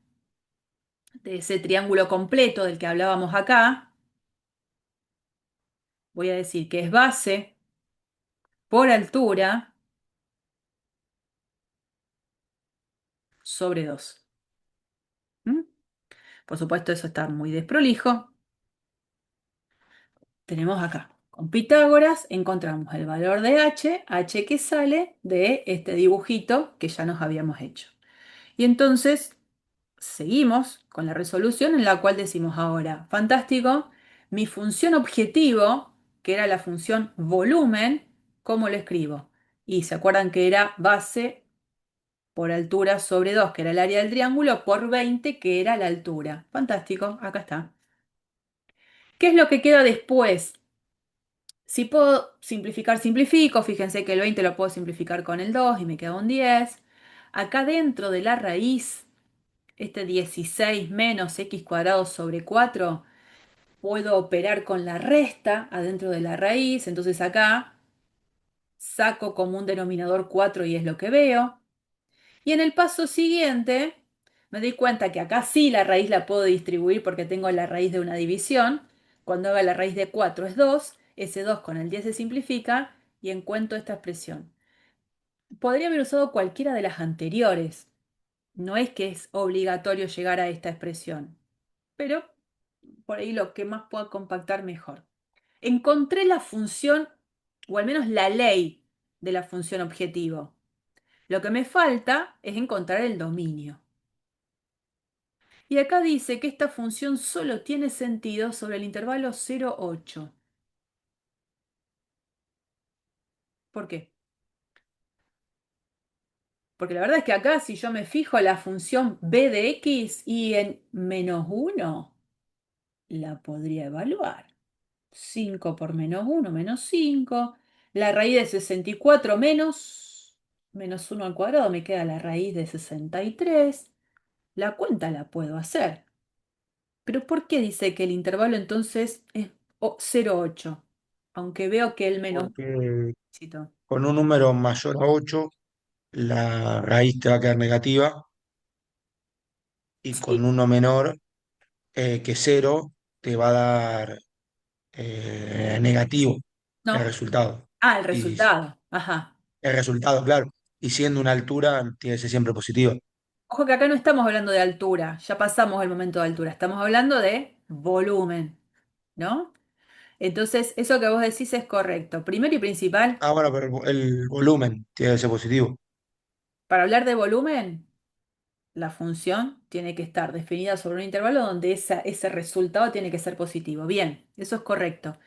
de ese triángulo completo del que hablábamos acá, voy a decir que es base por altura sobre 2. ¿Mm? Por supuesto, eso está muy desprolijo. Tenemos acá, con Pitágoras encontramos el valor de h que sale de este dibujito que ya nos habíamos hecho. Y entonces seguimos con la resolución en la cual decimos ahora, fantástico, mi función objetivo, que era la función volumen, ¿cómo lo escribo? Y se acuerdan que era base por altura sobre 2, que era el área del triángulo, por 20, que era la altura. Fantástico, acá está. ¿Qué es lo que queda después? Si puedo simplificar, simplifico. Fíjense que el 20 lo puedo simplificar con el 2 y me queda un 10. Acá dentro de la raíz, este 16 menos x cuadrado sobre 4, puedo operar con la resta adentro de la raíz. Entonces acá saco como un denominador 4 y es lo que veo. Y en el paso siguiente me doy cuenta que acá sí la raíz la puedo distribuir porque tengo la raíz de una división. Cuando haga la raíz de 4 es 2, ese 2 con el 10 se simplifica y encuentro esta expresión. Podría haber usado cualquiera de las anteriores. No es que es obligatorio llegar a esta expresión, pero por ahí lo que más pueda compactar mejor. Encontré la función, o al menos la ley de la función objetivo. Lo que me falta es encontrar el dominio. Y acá dice que esta función solo tiene sentido sobre el intervalo 0,8. ¿Por qué? Porque la verdad es que acá si yo me fijo la función b de x y en -1 la podría evaluar. 5 por -1, -5. La raíz de 64 menos 1 al cuadrado me queda la raíz de 63. La cuenta la puedo hacer. Pero ¿por qué dice que el intervalo entonces es 0,8? Aunque veo que el menos Porque éxito. con un número mayor a 8 la raíz te va a quedar negativa y Sí, con uno menor que 0 te va a dar negativo el ¿no? resultado. Ah, el Y resultado. Ajá. el resultado, claro, y siendo una altura, tiene que ser siempre positiva. Ojo que acá no estamos hablando de altura, ya pasamos el momento de altura, estamos hablando de volumen, ¿no? Entonces, eso que vos decís es correcto. Primero y principal, Ah, bueno, pero el volumen tiene que ser positivo. para hablar de volumen, la función tiene que estar definida sobre un intervalo donde ese resultado tiene que ser positivo. Bien, eso es correcto.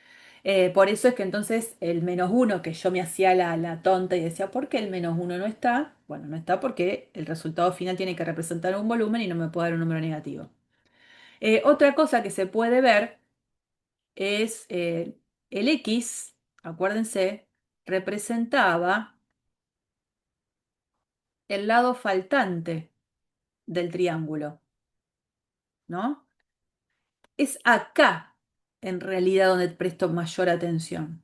Por eso es que entonces el -1, que yo me hacía la tonta y decía, ¿por qué el -1 no está? Bueno, no está porque el resultado final tiene que representar un volumen y no me puede dar un número negativo. Otra cosa que se puede ver es el X, acuérdense, representaba el lado faltante del triángulo, ¿no? Es acá, en realidad, donde presto mayor atención.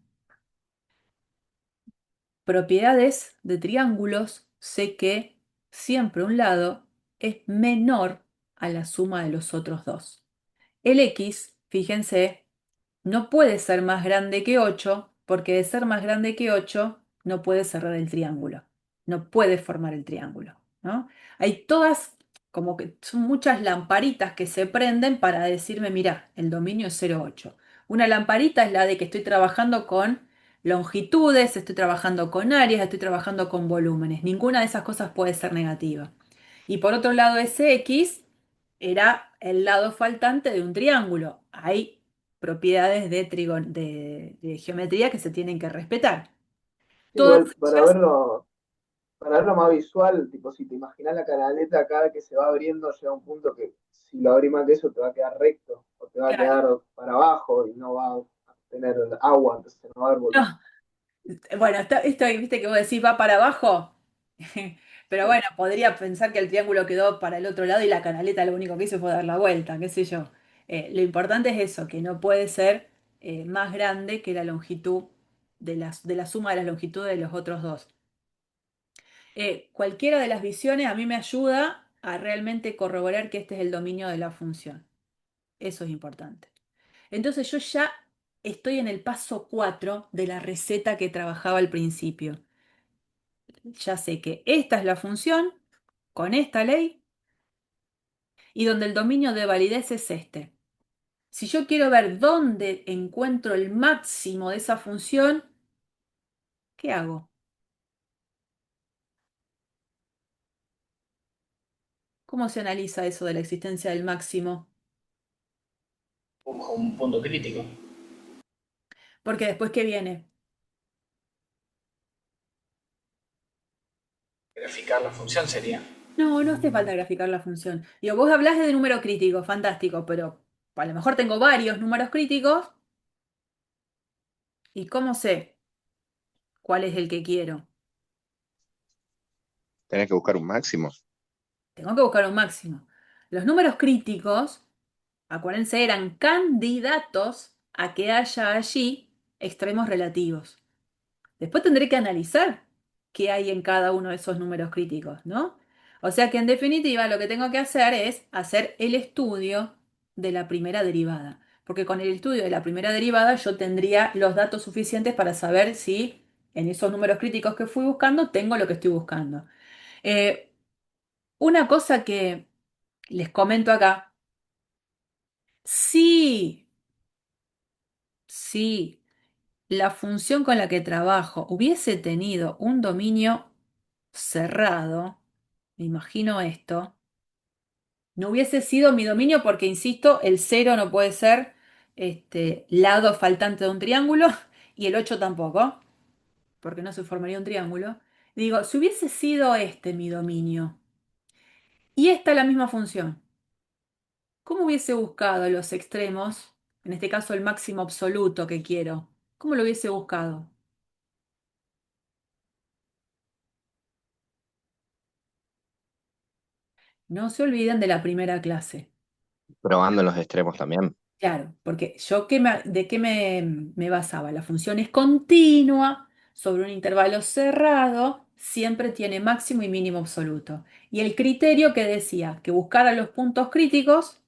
propiedades de triángulos, sé que siempre un lado es menor a la suma de los otros dos. El x, fíjense, no puede ser más grande que 8, porque de ser más grande que 8 no puede cerrar el triángulo, no puede formar el triángulo, ¿no? Hay todas, como que son muchas lamparitas que se prenden para decirme, mira, el dominio es 0,8. Una lamparita es la de que estoy trabajando con longitudes, estoy trabajando con áreas, estoy trabajando con volúmenes. Ninguna de esas cosas puede ser negativa. Y por otro lado, ese x era el lado faltante de un triángulo. Hay propiedades de geometría que se tienen que respetar. Todas Igual, ellas, para verlo más visual, tipo, si te imaginas la canaleta cada vez que se va abriendo, llega un punto que si lo abrís más que eso te va a quedar recto o te va a claro, quedar para abajo y no va a tener agua, entonces no va a haber volumen. no, bueno, viste que vos decís va para abajo, pero Sí. bueno, podría pensar que el triángulo quedó para el otro lado y la canaleta lo único que hizo fue dar la vuelta, qué sé yo. Lo importante es eso, que no puede ser más grande que la longitud de la suma de las longitudes de los otros dos. Cualquiera de las visiones a mí me ayuda a realmente corroborar que este es el dominio de la función. Eso es importante. Entonces yo ya estoy en el paso 4 de la receta que trabajaba al principio. Ya sé que esta es la función con esta ley y donde el dominio de validez es este. Si yo quiero ver dónde encuentro el máximo de esa función, ¿qué hago? ¿Cómo se analiza eso de la existencia del máximo? Busco un punto crítico. Porque después, ¿qué viene? Graficar la función sería. No, no hace falta graficar la función. Digo, vos hablás de número crítico, fantástico, pero a lo mejor tengo varios números críticos y ¿cómo sé cuál es el que quiero? Tenés que buscar un máximo. Tengo que buscar un máximo. Los números críticos, acuérdense, eran candidatos a que haya allí extremos relativos. Después tendré que analizar qué hay en cada uno de esos números críticos, ¿no? O sea que en definitiva lo que tengo que hacer es hacer el estudio de la primera derivada, porque con el estudio de la primera derivada yo tendría los datos suficientes para saber si en esos números críticos que fui buscando tengo lo que estoy buscando. Eh, una cosa que les comento acá, si, si la función con la que trabajo hubiese tenido un dominio cerrado, me imagino esto, no hubiese sido mi dominio porque, insisto, el cero no puede ser lado faltante de un triángulo y el 8 tampoco, porque no se formaría un triángulo. Digo, si hubiese sido este mi dominio y esta la misma función, ¿cómo hubiese buscado los extremos? En este caso, el máximo absoluto que quiero. ¿Cómo lo hubiese buscado? No se olviden de la primera clase. Probando en los extremos también. Claro, porque yo ¿de qué me basaba? La función es continua sobre un intervalo cerrado, siempre tiene máximo y mínimo absoluto. Y el criterio que decía que buscara los puntos críticos,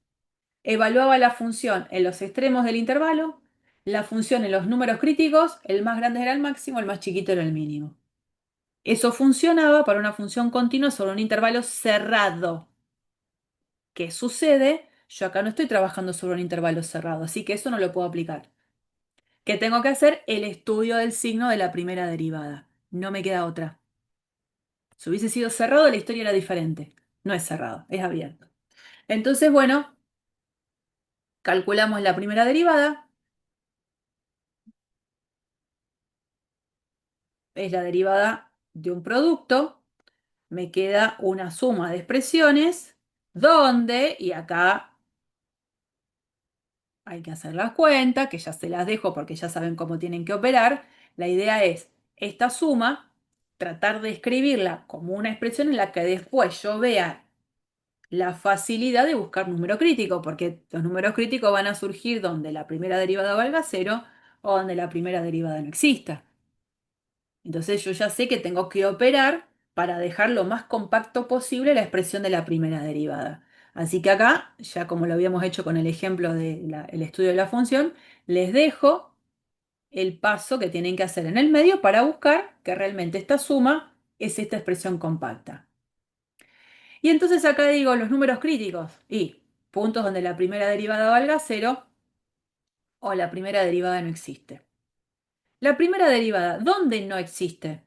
evaluaba la función en los extremos del intervalo, la función en los números críticos, el más grande era el máximo, el más chiquito era el mínimo. Eso funcionaba para una función continua sobre un intervalo cerrado. ¿Qué sucede? Yo acá no estoy trabajando sobre un intervalo cerrado, así que eso no lo puedo aplicar. ¿Qué tengo que hacer? El estudio del signo de la primera derivada. No me queda otra. Si hubiese sido cerrado, la historia era diferente. No es cerrado, es abierto. Entonces, bueno, calculamos la primera derivada. Es la derivada de un producto. Me queda una suma de expresiones donde, y acá hay que hacer las cuentas, que ya se las dejo porque ya saben cómo tienen que operar. La idea es esta suma, tratar de escribirla como una expresión en la que después yo vea la facilidad de buscar número crítico, porque los números críticos van a surgir donde la primera derivada valga cero o donde la primera derivada no exista. Entonces yo ya sé que tengo que operar para dejar lo más compacto posible la expresión de la primera derivada. Así que acá, ya como lo habíamos hecho con el ejemplo del estudio de la función, les dejo el paso que tienen que hacer en el medio para buscar que realmente esta suma es esta expresión compacta. Y entonces acá digo los números críticos y puntos donde la primera derivada valga cero o la primera derivada no existe. La primera derivada, ¿dónde no existe?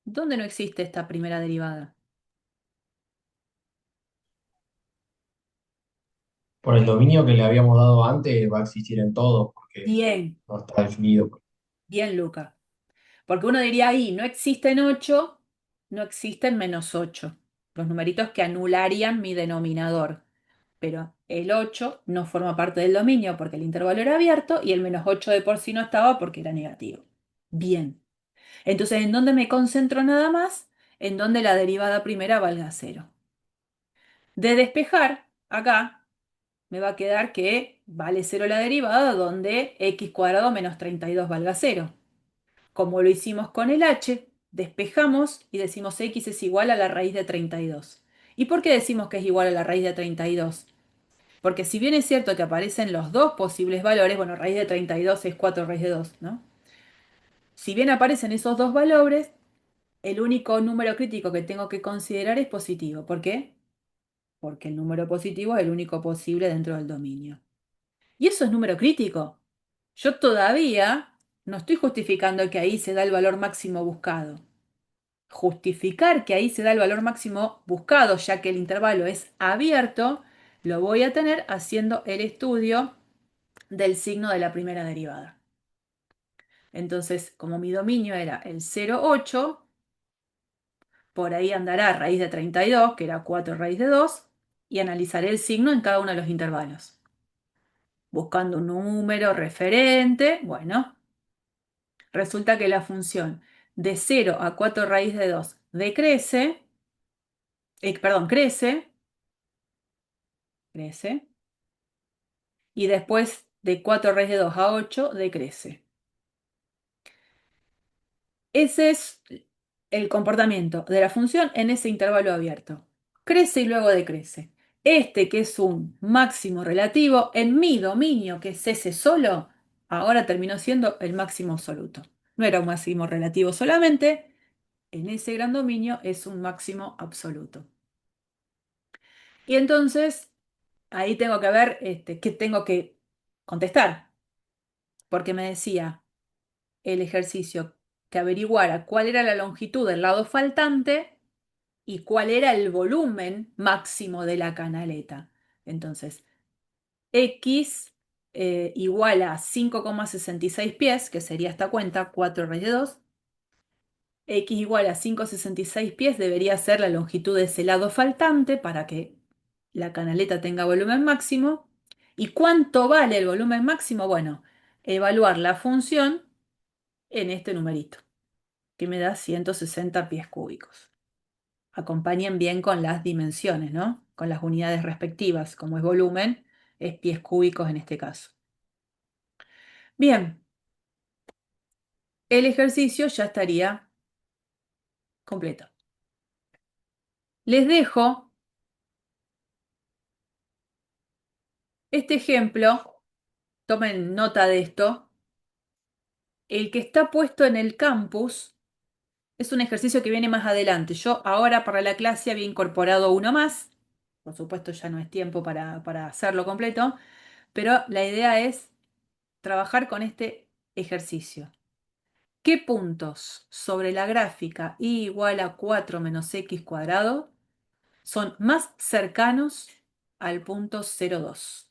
¿Dónde no existe esta primera derivada? Por el dominio que le habíamos dado antes, va a existir en todo, porque Bien, no está definido. bien, Luca. Porque uno diría ahí, no existen 8, no existen -8. Los numeritos que anularían mi denominador. Pero el 8 no forma parte del dominio porque el intervalo era abierto y el -8 de por sí no estaba porque era negativo. Bien. Entonces, ¿en dónde me concentro nada más? En donde la derivada primera valga cero. De despejar, acá me va a quedar que vale cero la derivada donde x cuadrado menos 32 valga cero. Como lo hicimos con el h, despejamos y decimos x es igual a la raíz de 32. ¿Y por qué decimos que es igual a la raíz de 32? Porque si bien es cierto que aparecen los dos posibles valores, bueno, raíz de 32 es 4 raíz de 2, ¿no? Si bien aparecen esos dos valores, el único número crítico que tengo que considerar es positivo. ¿Por qué? Porque el número positivo es el único posible dentro del dominio. ¿Y eso es número crítico? Yo todavía no estoy justificando que ahí se da el valor máximo buscado. Justificar que ahí se da el valor máximo buscado, ya que el intervalo es abierto, lo voy a tener haciendo el estudio del signo de la primera derivada. Entonces, como mi dominio era el 0,8, por ahí andará raíz de 32, que era 4 raíz de 2, y analizaré el signo en cada uno de los intervalos. Buscando un número referente, bueno, resulta que la función de 0 a 4 raíz de 2 decrece, crece, y después de 4 raíz de 2 a 8 decrece. Ese es el comportamiento de la función en ese intervalo abierto. Crece y luego decrece. Este, que es un máximo relativo, en mi dominio, que es ese solo, ahora terminó siendo el máximo absoluto. No era un máximo relativo solamente, en ese gran dominio es un máximo absoluto. Y entonces, ahí tengo que ver qué tengo que contestar, porque me decía el ejercicio que averiguara cuál era la longitud del lado faltante y cuál era el volumen máximo de la canaleta. Entonces, x igual a 5,66 pies, que sería esta cuenta, 4 raíz de 2. X igual a 5,66 pies debería ser la longitud de ese lado faltante para que la canaleta tenga volumen máximo. ¿Y cuánto vale el volumen máximo? Bueno, evaluar la función en este numerito, que me da 160 pies cúbicos. Acompañen bien con las dimensiones, ¿no? Con las unidades respectivas. Como es volumen, es pies cúbicos en este caso. Bien, el ejercicio ya estaría completo. Les dejo este ejemplo, tomen nota de esto. El que está puesto en el campus es un ejercicio que viene más adelante. Yo ahora para la clase había incorporado uno más. Por supuesto ya no es tiempo para hacerlo completo, pero la idea es trabajar con este ejercicio. ¿Qué puntos sobre la gráfica y igual a 4 menos x cuadrado son más cercanos al punto 0,2?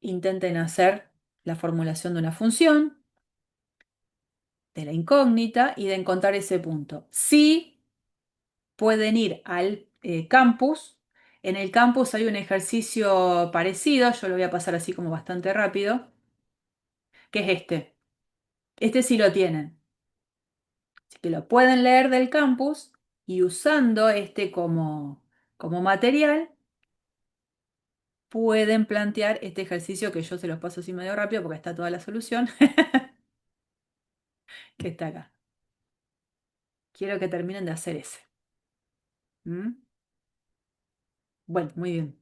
Intenten hacer la formulación de una función, de la incógnita y de encontrar ese punto. Sí pueden ir al campus. En el campus hay un ejercicio parecido, yo lo voy a pasar así como bastante rápido, que es este. Este sí lo tienen. Así que lo pueden leer del campus y usando este como material, pueden plantear este ejercicio que yo se los paso así medio rápido porque está toda la solución, que está acá. Quiero que terminen de hacer ese. ¿Mm? Bueno, muy bien.